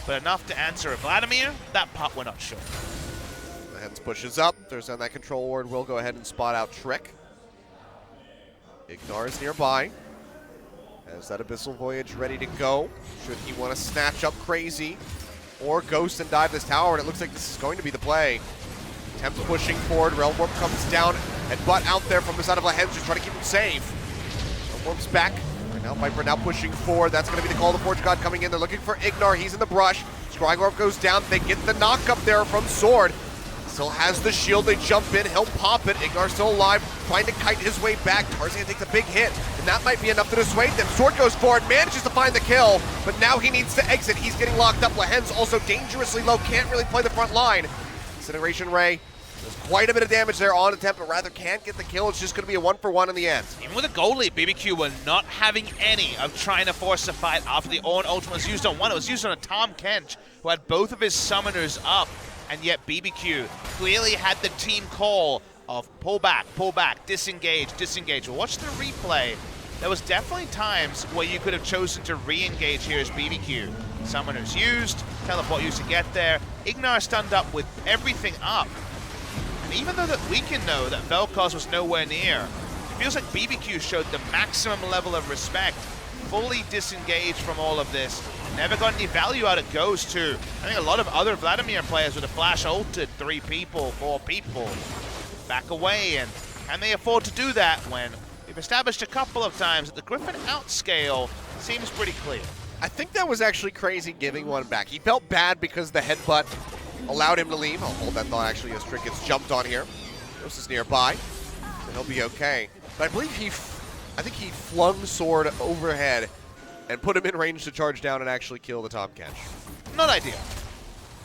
[SPEAKER 3] but enough to answer a Vladimir, that part we're not sure.
[SPEAKER 2] The Hens pushes up. There's on that control ward. Will go ahead and spot out Trick. Ignar is nearby. Has that Abyssal Voyage ready to go. Should he want to snatch up Crazy or Ghost and dive this tower, and it looks like this is going to be the play. Temps pushing forward. Realm Warp comes down. Headbutt out there from the side of the Hens to try to keep him safe. Realm Warp's back. Now Viper now pushing forward. That's going to be the call of the Forge God coming in. They're looking for Ignar. He's in the brush. Scrying Orb goes down. They get the knock up there from Sword. Still has the shield. They jump in. He'll pop it. Ignar's still alive. Trying to kite his way back. Tarzan takes a big hit. And that might be enough to dissuade them. Sword goes forward. Manages to find the kill. But now he needs to exit. He's getting locked up. Lahen's also dangerously low. Can't really play the front line. Incineration Ray. There's quite a bit of damage there on attempt, but rather can't get the kill. It's just going to be a 1-for-1 in the end.
[SPEAKER 3] Even with a goal lead, BBQ were not having any of trying to force a fight after the Ornn ultimate was used on one. It was used on a Tahm Kench, who had both of his summoners up, and yet BBQ clearly had the team call of pull back, disengage, disengage. Well, watch the replay. There was definitely times where you could have chosen to re-engage here as BBQ. Summoners used, teleport used to get there. Ignar stunned up with everything up. Even though that we can know that Vel'Koz was nowhere near, it feels like BBQ showed the maximum level of respect, fully disengaged from all of this, never got any value out of Ghost too. I think a lot of other Vladimir players would have flash ulted 3 people, 4 people, back away, and can they afford to do that when we've established a couple of times that the Griffin outscale seems pretty clear.
[SPEAKER 2] I think that was actually Crazy giving one back. He felt bad because the headbutt allowed him to leave. I'll hold that thought actually as Trick gets jumped on here. Ghost is nearby, so he'll be okay. But I believe I think he flung Sword overhead and put him in range to charge down and actually kill the Tahm Kench.
[SPEAKER 3] Not ideal.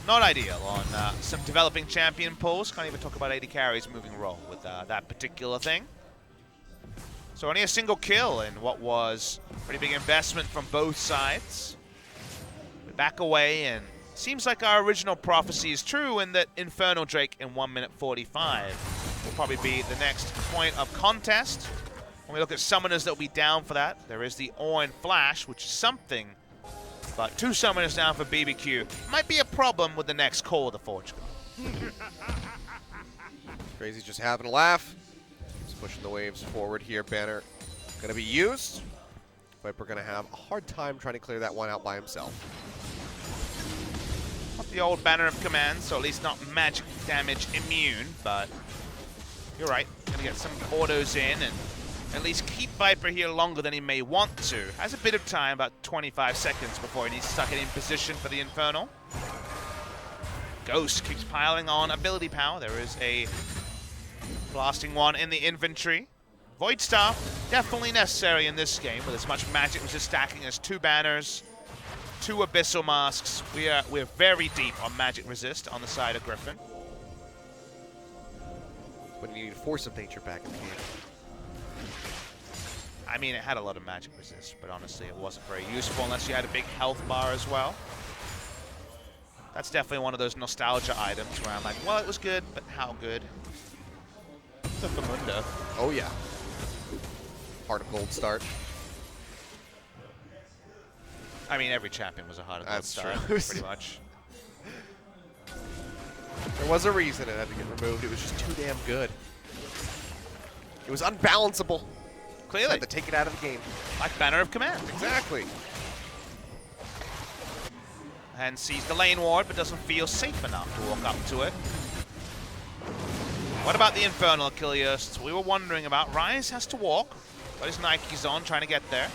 [SPEAKER 3] Not ideal on some developing champion pulls. Can't even talk about AD carries moving role with that particular thing. So only a single kill in what was pretty big investment from both sides. We back away and Seems like our original prophecy is true in that Infernal Drake in 1 minute 45 will probably be the next point of contest. When we look at summoners that will be down for that, there is the Orin Flash, which is something, but 2 summoners down for BBQ might be a problem with the next call of the Forge God.
[SPEAKER 2] Crazy's just having a laugh. He's pushing the waves forward here. Banner going to be used. Viper going to have a hard time trying to clear that one out by himself.
[SPEAKER 3] Not the old Banner of Command, so at least not magic damage immune, but you're right. Going to get some autos in and at least keep Viper here longer than he may want to. Has a bit of time, about 25 seconds before he needs to start getting in position for the Infernal. Ghost keeps piling on ability power. There is a blasting one in the inventory. Void Staff, definitely necessary in this game with as much magic resist stacking as 2 banners, 2 Abyssal Masks. We're very deep on magic resist on the side of Griffin.
[SPEAKER 2] When you need Force of Nature back in the game.
[SPEAKER 3] I mean, it had a lot of magic resist, but honestly, it wasn't very useful unless you had a big health bar as well. That's definitely one of those nostalgia items where I'm like, well, it was good, but how good? It's a Famundo.
[SPEAKER 2] Oh, yeah. Heart of Gold start.
[SPEAKER 3] I mean, every champion was a Heart of Gold
[SPEAKER 2] That's
[SPEAKER 3] start,
[SPEAKER 2] true.
[SPEAKER 3] pretty much.
[SPEAKER 2] There was a reason it had to get removed. It was just too damn good. It was unbalanceable.
[SPEAKER 3] Clearly.
[SPEAKER 2] Had to take it out of the game.
[SPEAKER 3] Like Banner of Command.
[SPEAKER 2] Exactly.
[SPEAKER 3] And sees the lane ward, but doesn't feel safe enough to walk up to it. What about the Infernal, Achilles? We were wondering about. Rise has to walk. Got his Nikes on, trying to get there.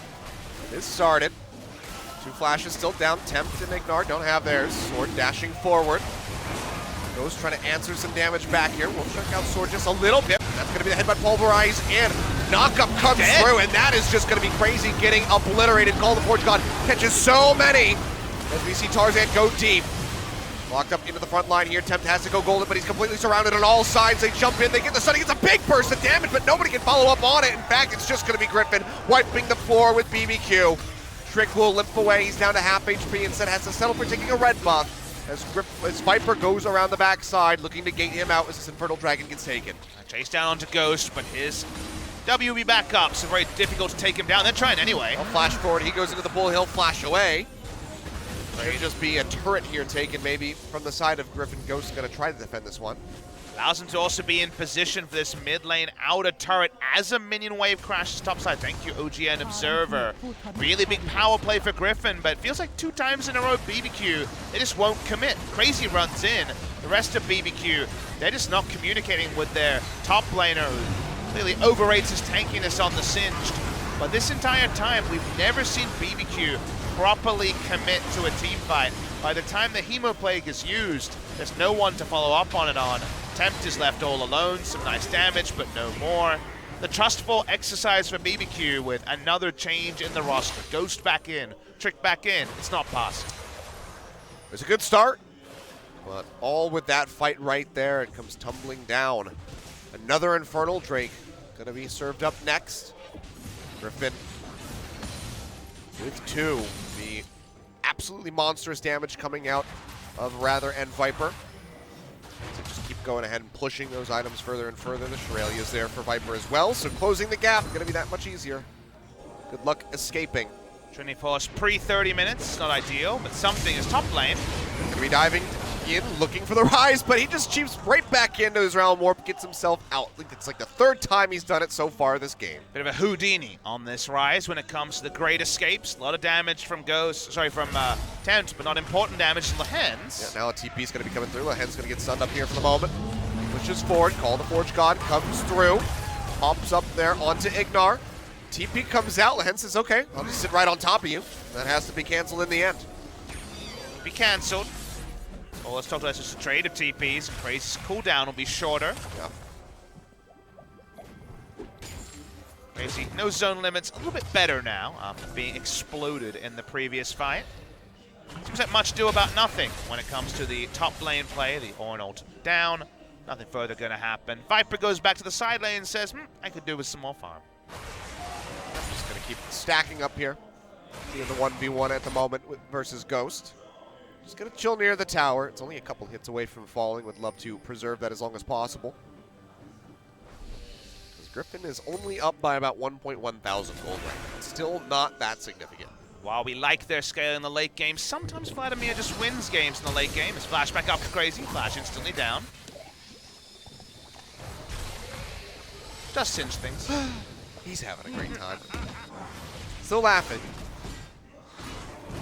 [SPEAKER 2] This started. 2 flashes still down. Tempt and Ignar don't have theirs. Sword dashing forward. Ghost trying to answer some damage back here. We'll check out Sword just a little bit. That's going to be the headbutt pulverize in. Knockup comes through, and that is just going to be crazy getting obliterated. Call the Forge God catches so many as we see Tarzan go deep. Locked up into the front line here. Tempt has to go golden, but he's completely surrounded on all sides. They jump in, they get the stun. He gets a big burst of damage, but nobody can follow up on it. In fact, it's just going to be Griffin wiping the floor with BBQ. Trick will limp away. He's down to half HP. Instead has to settle for taking a red buff as Viper goes around the backside, looking to gate him out as this Infernal Dragon gets taken.
[SPEAKER 3] Chase down onto Ghost, but his W will be back up, so very difficult to take him down. They're trying anyway.
[SPEAKER 2] I'll flash forward. He goes into the bull. He'll flash away. Could just be a turret here taken maybe from the side of Griffin. Ghost going to try to defend this one.
[SPEAKER 3] Allows him to also be in position for this mid lane outer turret as a minion wave crashes topside. Thank you, OGN Observer. Really big power play for Griffin, but it feels like 2 times in a row BBQ, they just won't commit. Crazy runs in. The rest of BBQ, they're just not communicating with their top laner, who clearly overrates his tankiness on the Singed. But this entire time, we've never seen BBQ properly commit to a team fight. By the time the Hemo Plague is used, there's no one to follow up on it on. Tempt is left all alone, some nice damage, but no more. The trustful exercise for BBQ with another change in the roster. Ghost back in, Trick back in, it's not possible.
[SPEAKER 2] It's a good start, but all with that fight right there, it comes tumbling down. Another Infernal Drake gonna be served up next. Griffin with 2. The absolutely monstrous damage coming out of Rather and Viper. So just keep going ahead and pushing those items further and further. The Shiralia is there for Viper as well, so closing the gap going to be that much easier. Good luck escaping.
[SPEAKER 3] Trinity Force pre-30 minutes, not ideal, but something is top lane.
[SPEAKER 2] Going to be diving in, looking for the rise, but he just cheeps right back into his Realm Warp, gets himself out. I think it's like the 3rd time he's done it so far this game.
[SPEAKER 3] Bit of a Houdini on this rise when it comes to the great escapes. A lot of damage from Tempt, but not important damage to Lehens.
[SPEAKER 2] Yeah, now a TP is going to be coming through. Lehens going to get stunned up here for the moment. Pushes forward, Call the Forge God comes through. Pops up there onto Ignar. TP comes out, Lehens says, okay, I'll just sit right on top of you. That has to be canceled in the end.
[SPEAKER 3] Be cancelled. Well, let's talk about just a trade of TPs. Crazy's cooldown will be shorter.
[SPEAKER 2] Yeah.
[SPEAKER 3] Crazy, no zone limits. A little bit better now after being exploded in the previous fight. Seems like much do about nothing when it comes to the top lane play. The Ornald down. Nothing further going to happen. Viper goes back to the side lane and says, I could do with some more farm.
[SPEAKER 2] Just going to keep stacking up here. Being the 1v1 at the moment versus Ghost. Just going to chill near the tower. It's only a couple hits away from falling. Would love to preserve that as long as possible. Because GRIFFIN is only up by about 1,100 gold right now. It's still not that significant.
[SPEAKER 3] While we like their scale in the late game, sometimes Vladimir just wins games in the late game. His flash back up crazy, flash instantly down. Just cinch things.
[SPEAKER 2] He's having a great time. Still laughing.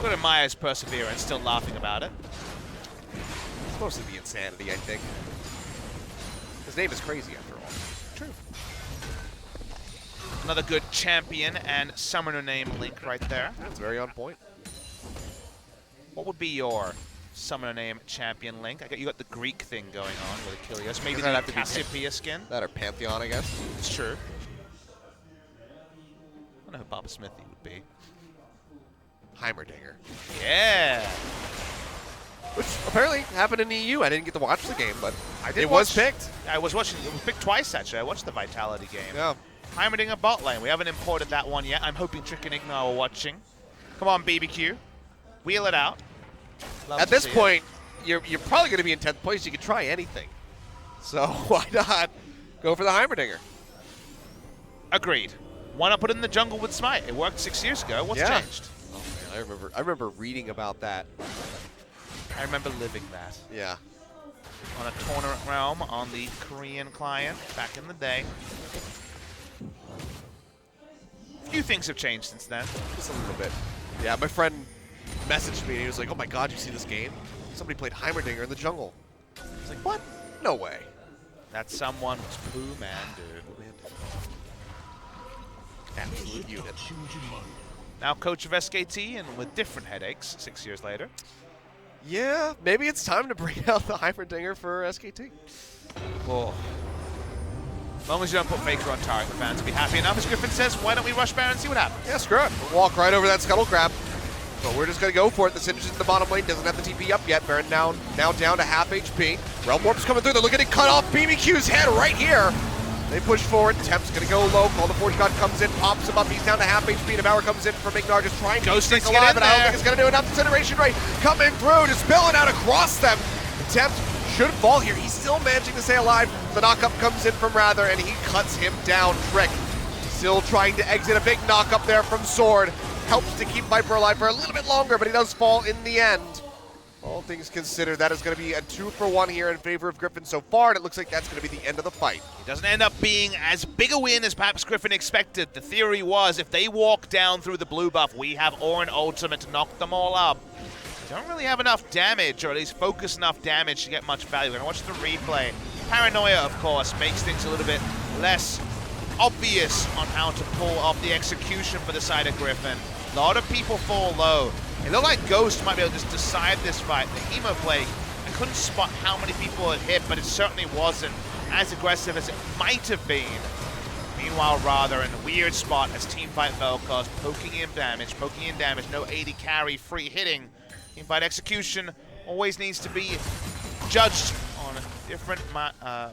[SPEAKER 3] Good at Maya's perseverance, still laughing about it.
[SPEAKER 2] It's mostly the insanity, I think. His name is crazy, after all.
[SPEAKER 3] True. Another good champion and summoner name link right there.
[SPEAKER 2] That's very on point.
[SPEAKER 3] What would be your summoner name champion link? You got the Greek thing going on with Achilles. Maybe the Cassiopeia skin?
[SPEAKER 2] That or Pantheon, I guess.
[SPEAKER 3] It's true. I don't know who Papa Smithy would be.
[SPEAKER 2] Heimerdinger.
[SPEAKER 3] Yeah.
[SPEAKER 2] Which apparently happened in EU. I didn't get to watch the game, but it
[SPEAKER 3] was
[SPEAKER 2] picked.
[SPEAKER 3] I was watching. It was picked twice, actually. I watched the Vitality game.
[SPEAKER 2] Yeah.
[SPEAKER 3] Heimerdinger bot lane. We haven't imported that one yet. I'm hoping Trick and Ignar are watching. Come on, BBQ. Wheel it out. Love
[SPEAKER 2] At this point, you're probably going to be in 10th place. You could try anything. So why not go for the Heimerdinger?
[SPEAKER 3] Agreed. Why not put it in the jungle with Smite? It worked 6 years ago. What's changed?
[SPEAKER 2] Oh, man, I remember reading about that.
[SPEAKER 3] I remember living that.
[SPEAKER 2] Yeah.
[SPEAKER 3] On a tournament realm on the Korean client back in the day. A few things have changed since then.
[SPEAKER 2] Just a little bit. Yeah, my friend messaged me and he was like, "Oh my God, you see this game? Somebody played Heimerdinger in the jungle." I was like, "What? No way."
[SPEAKER 3] That someone was Pooh Mandu.
[SPEAKER 2] Absolute unit.
[SPEAKER 3] Now coach of SKT and with different headaches 6 years later.
[SPEAKER 2] Yeah, maybe it's time to bring out the Heimerdinger for SKT.
[SPEAKER 3] Oh. As long as you don't put FLICKR on target, the fans will be happy enough. As GRIFFIN says, why don't we rush Baron and see what happens?
[SPEAKER 2] Yeah, screw it. We'll walk right over that scuttle crab. But we're just going to go for it. The Syndic's in the bottom lane. Doesn't have the TP up yet. Baron now down to half HP. Realm Warp's coming through. They're looking to cut off BBQ's head right here. They push forward. Temp's going to go low. Call the Forge God comes in, pops him up. He's down to half HP. Devour comes in from Ignar, just trying to stick alive, but I don't think it's going to do enough. Incineration Ray coming through, just spilling out across them. Temp should fall here. He's still managing to stay alive. The knockup comes in from Rather, and he cuts him down. Trick still trying to exit. A big knockup there from Sword. Helps to keep Viper alive for a little bit longer, but he does fall in the end. All things considered, that is going to be a 2-for-1 here in favor of GRIFFIN so far, and it looks like that's going to be the end of the fight.
[SPEAKER 3] It doesn't end up being as big a win as perhaps GRIFFIN expected. The theory was if they walk down through the blue buff, we have Orin ultimate to knock them all up. Don't really have enough damage, or at least focus enough damage to get much value. We're going to watch the replay. Paranoia, of course, makes things a little bit less obvious on how to pull off the execution for the side of GRIFFIN. A lot of people fall low. It looked like Ghost might be able to just decide this fight. The Emo Plague, I couldn't spot how many people it hit, but it certainly wasn't as aggressive as it might have been. Meanwhile, Rather in a weird spot as Teamfight Vel'Koz poking in damage, no AD carry, free hitting. Teamfight execution always needs to be judged on different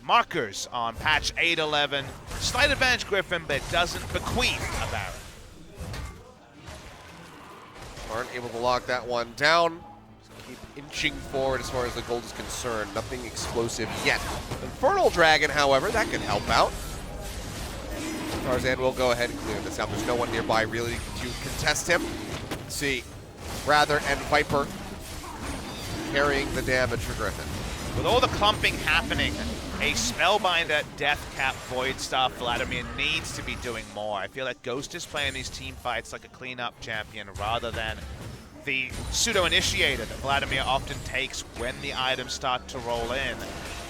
[SPEAKER 3] markers on patch 8.11. Slight advantage GRIFFIN, but it doesn't bequeath a Baron.
[SPEAKER 2] Aren't able to lock that one down. Just keep inching forward as far as the gold is concerned. Nothing explosive yet. Infernal Dragon, however, that could help out. Tarzan will go ahead and clear this out. There's no one nearby really to contest him. Let's see. Rather and Viper carrying the damage for GRIFFIN.
[SPEAKER 3] With all the clumping happening, a Spellbinder, Death Cap, Void Staff Vladimir needs to be doing more. I feel like Ghost is playing these team fights like a cleanup champion rather than the pseudo-initiator that Vladimir often takes when the items start to roll in.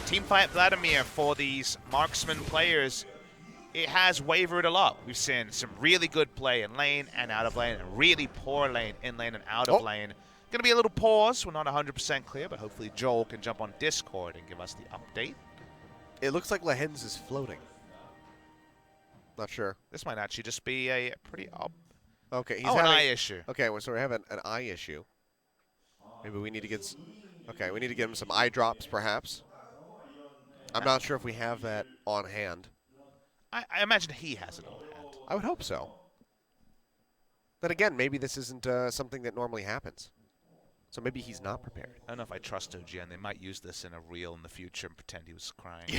[SPEAKER 3] Teamfight Vladimir for these marksman players, it has wavered a lot. We've seen some really good play in lane and out of lane, and really poor lane in lane and out of lane. Going to be a little pause. We're not 100% clear, but hopefully Joel can jump on Discord and give us the update.
[SPEAKER 2] It looks like Lehens is floating. Not sure.
[SPEAKER 3] This might actually just be a pretty
[SPEAKER 2] Okay, he's
[SPEAKER 3] an
[SPEAKER 2] having
[SPEAKER 3] eye issue.
[SPEAKER 2] Okay, well, so we have an eye issue. Maybe we need to get. Okay, we need to get him some eye drops, perhaps. I'm not sure if we have that on hand.
[SPEAKER 3] I imagine he has it on hand.
[SPEAKER 2] I would hope so. Then again, maybe this isn't something that normally happens. So maybe he's not prepared.
[SPEAKER 3] I don't know if I trust OGN. They might use this in a reel in the future and pretend he was crying.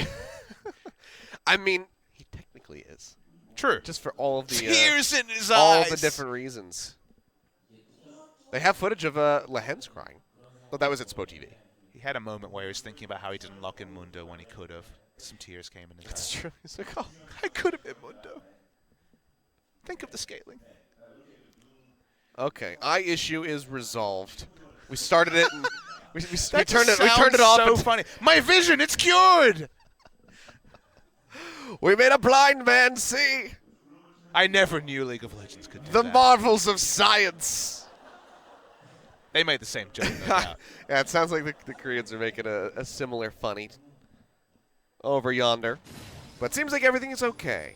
[SPEAKER 2] I mean, he technically is.
[SPEAKER 3] True.
[SPEAKER 2] Just for all of the
[SPEAKER 3] tears in his
[SPEAKER 2] all
[SPEAKER 3] eyes.
[SPEAKER 2] the different reasons. They have footage of Lehens crying. But that was at Spo TV.
[SPEAKER 3] He had a moment where he was thinking about how he didn't lock in Mundo when he could have. Some tears came in his eyes.
[SPEAKER 2] It's true. He's like, oh, I could have been Mundo.
[SPEAKER 3] Think of the scaling.
[SPEAKER 2] Okay, eye issue is resolved. We started it and we
[SPEAKER 3] That
[SPEAKER 2] turned it.
[SPEAKER 3] just
[SPEAKER 2] We turned it off.
[SPEAKER 3] sounds so
[SPEAKER 2] and
[SPEAKER 3] funny. My vision, it's cured.
[SPEAKER 2] we made a blind man see
[SPEAKER 3] I never knew League of Legends could do
[SPEAKER 2] the
[SPEAKER 3] that.
[SPEAKER 2] marvels of science.
[SPEAKER 3] They made the same joke. No doubt.
[SPEAKER 2] Yeah, it sounds like the Koreans are making a similar funny over yonder, but seems like everything is okay.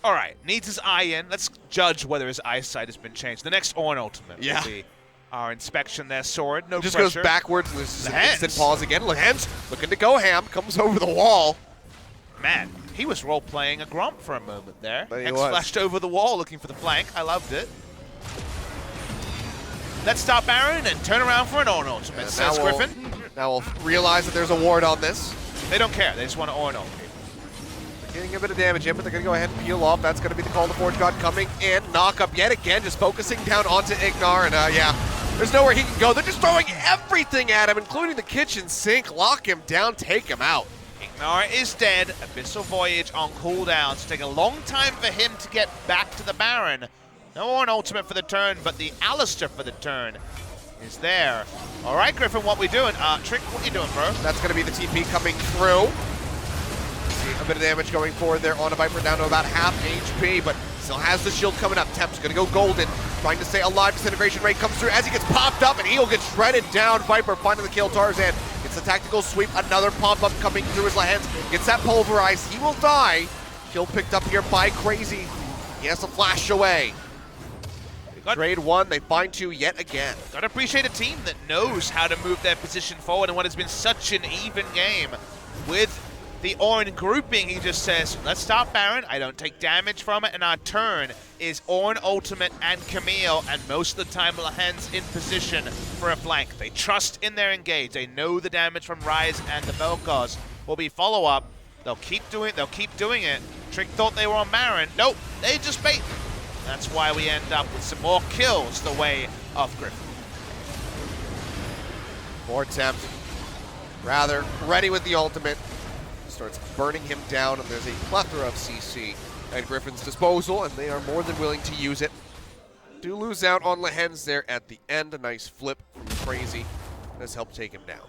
[SPEAKER 3] All right, needs his eye in. Let's judge whether his eyesight has been changed. The next Ornn ultimate
[SPEAKER 2] Yeah.
[SPEAKER 3] will be our inspection there. Sword, no
[SPEAKER 2] Just
[SPEAKER 3] pressure.
[SPEAKER 2] goes backwards and there's an
[SPEAKER 3] Lehens.
[SPEAKER 2] instant pause again. Lehens looking to go ham, comes over the wall.
[SPEAKER 3] Man, he was role-playing a Grump for a moment there.
[SPEAKER 2] But he
[SPEAKER 3] Hex
[SPEAKER 2] was.
[SPEAKER 3] flashed over the wall looking for the flank. I loved it. Let's stop Baron and turn around for an Ornn ultimate,
[SPEAKER 2] And
[SPEAKER 3] says
[SPEAKER 2] now
[SPEAKER 3] Griffin.
[SPEAKER 2] Now we'll realize that there's a ward on this.
[SPEAKER 3] They don't care. They just want to Ornn ult.
[SPEAKER 2] They're getting a bit of damage in, but they're going to go ahead and peel off. That's going to be the call to Forge God coming in. Knock up yet again, just focusing down onto Ignar. And yeah, there's nowhere he can go. They're just throwing everything at him, including the kitchen sink. Lock him down, take him out.
[SPEAKER 3] Ignar is dead. Abyssal Voyage on cooldown. It's taking a long time for him to get back to the Baron. No Ornn ultimate for the turn, but the Alistair for the turn is there. All right, Griffin, what we doing? Trick, what you doing, bro?
[SPEAKER 2] That's going to be the TP coming through. See a bit of damage going forward there on a Viper, down to about half HP, but still has the shield coming up. Temp's going to go golden, trying to stay alive. Disintegration rate comes through as he gets popped up, and he'll get shredded down. Viper finding the kill. Tarzan gets the tactical sweep. Another pop-up coming through as Lehens gets that pulverized. He will die. Kill picked up here by Crazy. He has to flash away. Trade one, they find two yet again.
[SPEAKER 3] Gotta appreciate a team that knows how to move their position forward in what has been such an even game. With the Ornn grouping, he just says, let's stop Baron, I don't take damage from it, and our turn is Ornn ultimate and Camille, and most of the time Lehens in position for a flank. They trust in their engage, they know the damage from Ryze and the Vel'Koz will be follow-up. They'll keep doing it. Trick thought they were on Baron. Nope, they just bait. That's why we end up with some more kills the way of Griffin.
[SPEAKER 2] More Temp, rather ready with the ultimate. Starts burning him down, and there's a plethora of CC at Griffin's disposal, and they are more than willing to use it. Do lose out on Lehens there at the end. A nice flip from Crazy has helped take him down.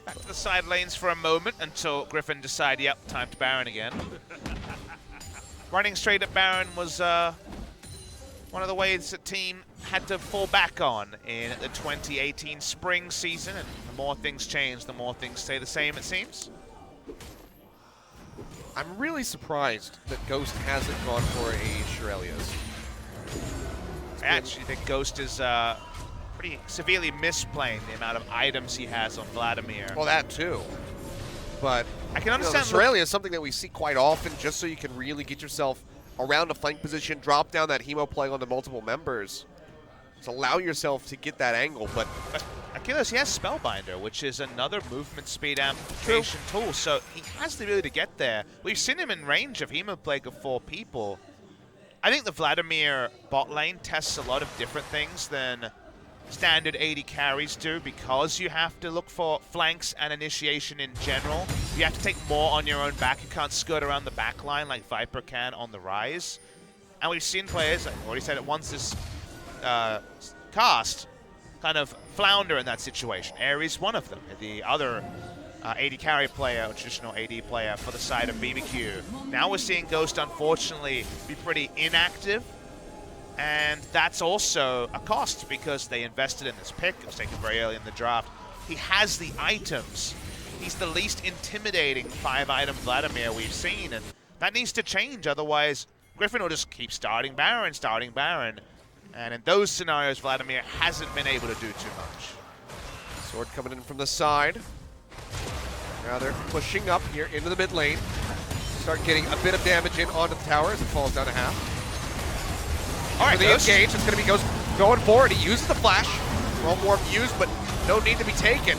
[SPEAKER 3] Back to the side lanes for a moment until Griffin decide, yep, time to Baron again. Running straight at Baron was one of the ways the team had to fall back on in the 2018 spring season, and the more things change, the more things stay the same, it seems.
[SPEAKER 2] I'm really surprised that Ghost hasn't gone for a Shurelia's.
[SPEAKER 3] I actually think Ghost is pretty severely misplaying the amount of items he has on Vladimir.
[SPEAKER 2] Well, that too. But
[SPEAKER 3] I can understand.
[SPEAKER 2] Australia is something that we see quite often, just so you can really get yourself around a flank position, drop down that hemo play onto multiple members. To allow yourself to get that angle, but
[SPEAKER 3] Achilles, he has Spellbinder, which is another movement speed amplification tool, so he has the ability to get there. We've seen him in range of hemo plague of 4 people. I think the Vladimir bot lane tests a lot of different things than standard AD carries do, because you have to look for flanks and initiation in general. You have to take more on your own back. You can't skirt around the back line like Viper can on the Ryze. And we've seen players, I've already said it once this cast, kind of flounder in that situation. Ares one of them, the other AD carry player, or traditional AD player for the side of BBQ. Now we're seeing Ghost, unfortunately, be pretty inactive. And that's also a cost because they invested in this pick. It was taken very early in the draft. He has the items. He's the least intimidating 5-item Vladimir we've seen, and that needs to change. Otherwise, Griffin will just keep starting Baron. And in those scenarios, Vladimir hasn't been able to do too much.
[SPEAKER 2] Sword coming in from the side. Now they're pushing up here into the mid lane. Start getting a bit of damage in onto the tower as it falls down to half.
[SPEAKER 3] All right,
[SPEAKER 2] for the
[SPEAKER 3] Ghost.
[SPEAKER 2] engage. It's going to be Ghost going forward. He uses the flash. Well, more used, but no need to be taken.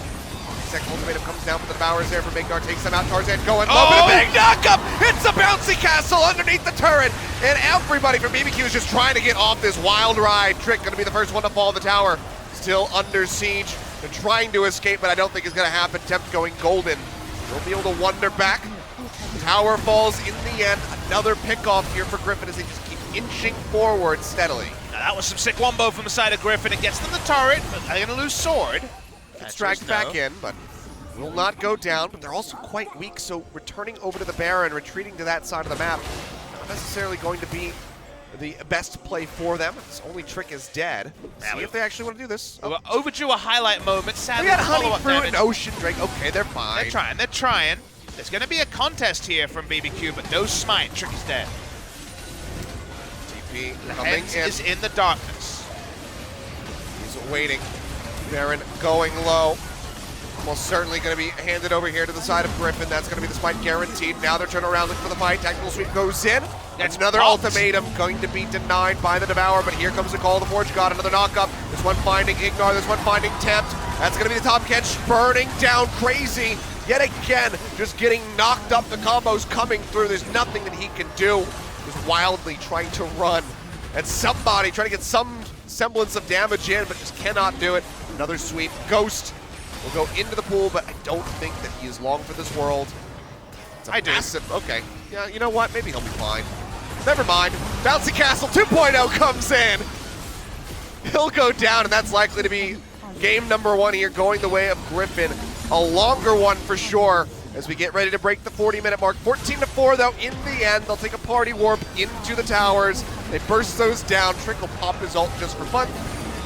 [SPEAKER 2] Second ultimatum comes down for the Bowers there for Ignar. Takes them out. Tarzan going low, but a big knock-up! It's a bouncy castle underneath the turret, and everybody from BBQ is just trying to get off this wild ride. Trick going to be the first one to fall in the tower. Still under siege. They're trying to escape, but I don't think it's going to happen. Tempt going golden. They'll be able to wander back. Tower falls in the end. Another pick-off here for Griffin as they just keep inching forward steadily.
[SPEAKER 3] Now that was some sick wombo from the side of Griffin. It gets them the turret, but they're going to lose sword.
[SPEAKER 2] It's dragged back in, but will not go down. But they're also quite weak, so returning over to the Baron, retreating to that side of the map, not necessarily going to be the best play for them. Its only Trick is dead. See if they actually want to do this.
[SPEAKER 3] We were overdue a highlight moment. Sadly,
[SPEAKER 2] We had
[SPEAKER 3] the
[SPEAKER 2] Honey
[SPEAKER 3] follow-up
[SPEAKER 2] Fruit
[SPEAKER 3] damage.
[SPEAKER 2] and Ocean Drake. Okay, they're fine.
[SPEAKER 3] They're trying. There's going to be a contest here from BBQ, but no smite. Trick is dead.
[SPEAKER 2] TP coming
[SPEAKER 3] Hens
[SPEAKER 2] in.
[SPEAKER 3] is in the darkness.
[SPEAKER 2] He's waiting. Baron going low. Almost certainly going to be handed over here to the side of Griffin. That's going to be the spike guaranteed. Now they're turning around looking for the fight. Tactical sweep goes in. That's another ultimatum going to be denied by the Devourer, but here comes the call. The Forge God, another knock-up. This one finding Ignar, this one finding Tempt. That's going to be the top catch, burning down Crazy. Yet again, just getting knocked up. The combos coming through. There's nothing that he can do. Just wildly trying to run. And somebody trying to get some semblance of damage in, but just cannot do it. Another sweep. Ghost will go into the pool, but I don't think that he is long for this world. It's a massive, okay. Yeah, you know what? Maybe he'll be fine. Never mind. Bouncy Castle 2.0 comes in. He'll go down, and that's likely to be game number 1 here, going the way of Griffin. A longer one for sure as we get ready to break the 40-minute mark. 14-4 though, in the end. They'll take a party warp into the towers. They burst those down. Trick will pop his ult just for fun.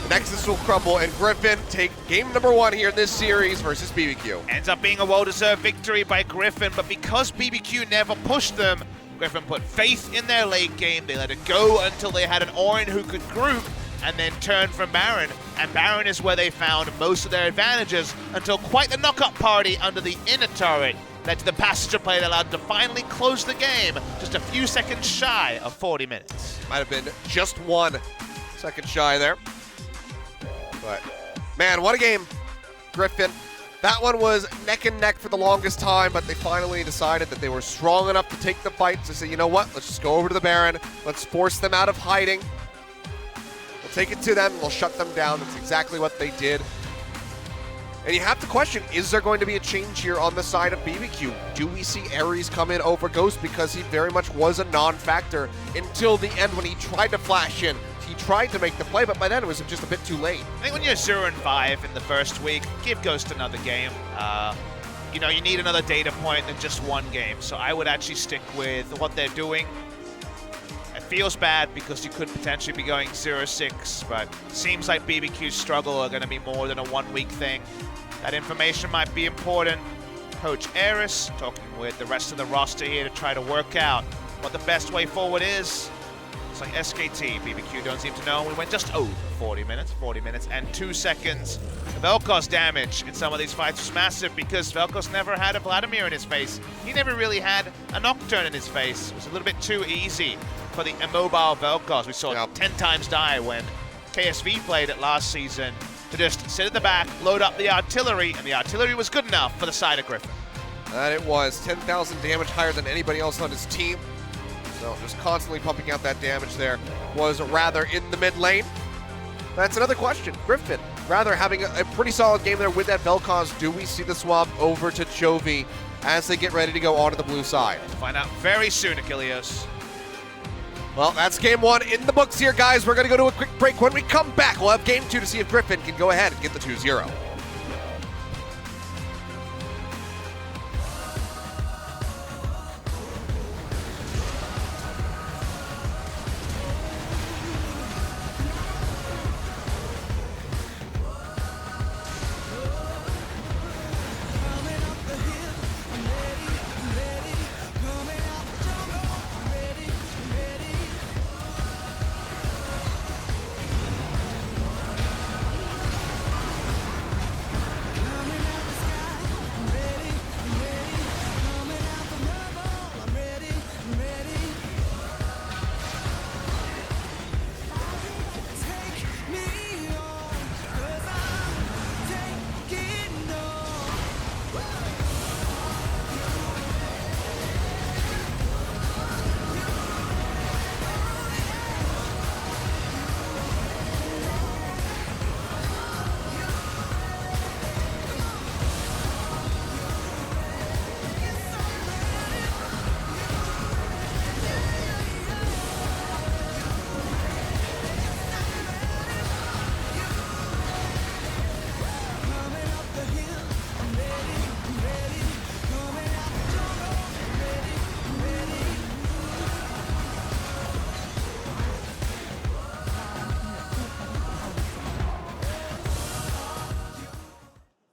[SPEAKER 2] The Nexus will crumble, and Griffin take game number 1 here in this series versus BBQ.
[SPEAKER 3] Ends up being a well-deserved victory by Griffin, but because BBQ never pushed them, Griffin put faith in their late game. They let it go until they had an Orin who could group, and then turn from Baron. And Baron is where they found most of their advantages until quite the knock-up party under the inner turret led to the passenger play that allowed them to finally close the game just a few seconds shy of 40 minutes.
[SPEAKER 2] Might have been just 1 second shy there. But, man, what a game, Griffin. That one was neck and neck for the longest time, but they finally decided that they were strong enough to take the fight. So say, you know what, let's just go over to the Baron. Let's force them out of hiding. We'll take it to them, we'll shut them down. That's exactly what they did. And you have to question, is there going to be a change here on the side of BBQ? Do we see Ares come in over Ghost? Because he very much was a non-factor until the end when he tried to flash in. He tried to make the play, but by then it was just a bit too late.
[SPEAKER 3] I think when you're 0-5 in the first week, give Ghost another game. You know, you need another data point than just 1 game. So I would actually stick with what they're doing. It feels bad because you could potentially be going 0-6, but seems like BBQ's struggle are going to be more than a 1-week thing. That information might be important. Coach Eris talking with the rest of the roster here to try to work out what the best way forward is. It's like SKT, BBQ don't seem to know. We went just over 40 minutes and 2 seconds. The Vel'Koz damage in some of these fights was massive because Vel'Koz never had a Vladimir in his face. He never really had a Nocturne in his face. It was a little bit too easy for the immobile Vel'Koz. We saw it 10 times die when KSV played it last season to just sit at the back, load up the artillery, and the artillery was good enough for the side of Griffin.
[SPEAKER 2] And it was 10,000 damage, higher than anybody else on his team. So just constantly pumping out that damage there. Was rather in the mid lane. That's another question. Griffin, rather having a pretty solid game there with that Vel'Koz. Do we see the swap over to Chovy as they get ready to go onto the blue side?
[SPEAKER 3] Find out very soon, Achilles.
[SPEAKER 2] Well, that's game 1 in the books here, guys. We're going to go to a quick break. When we come back, we'll have game 2 to see if Griffin can go ahead and get the 2-0.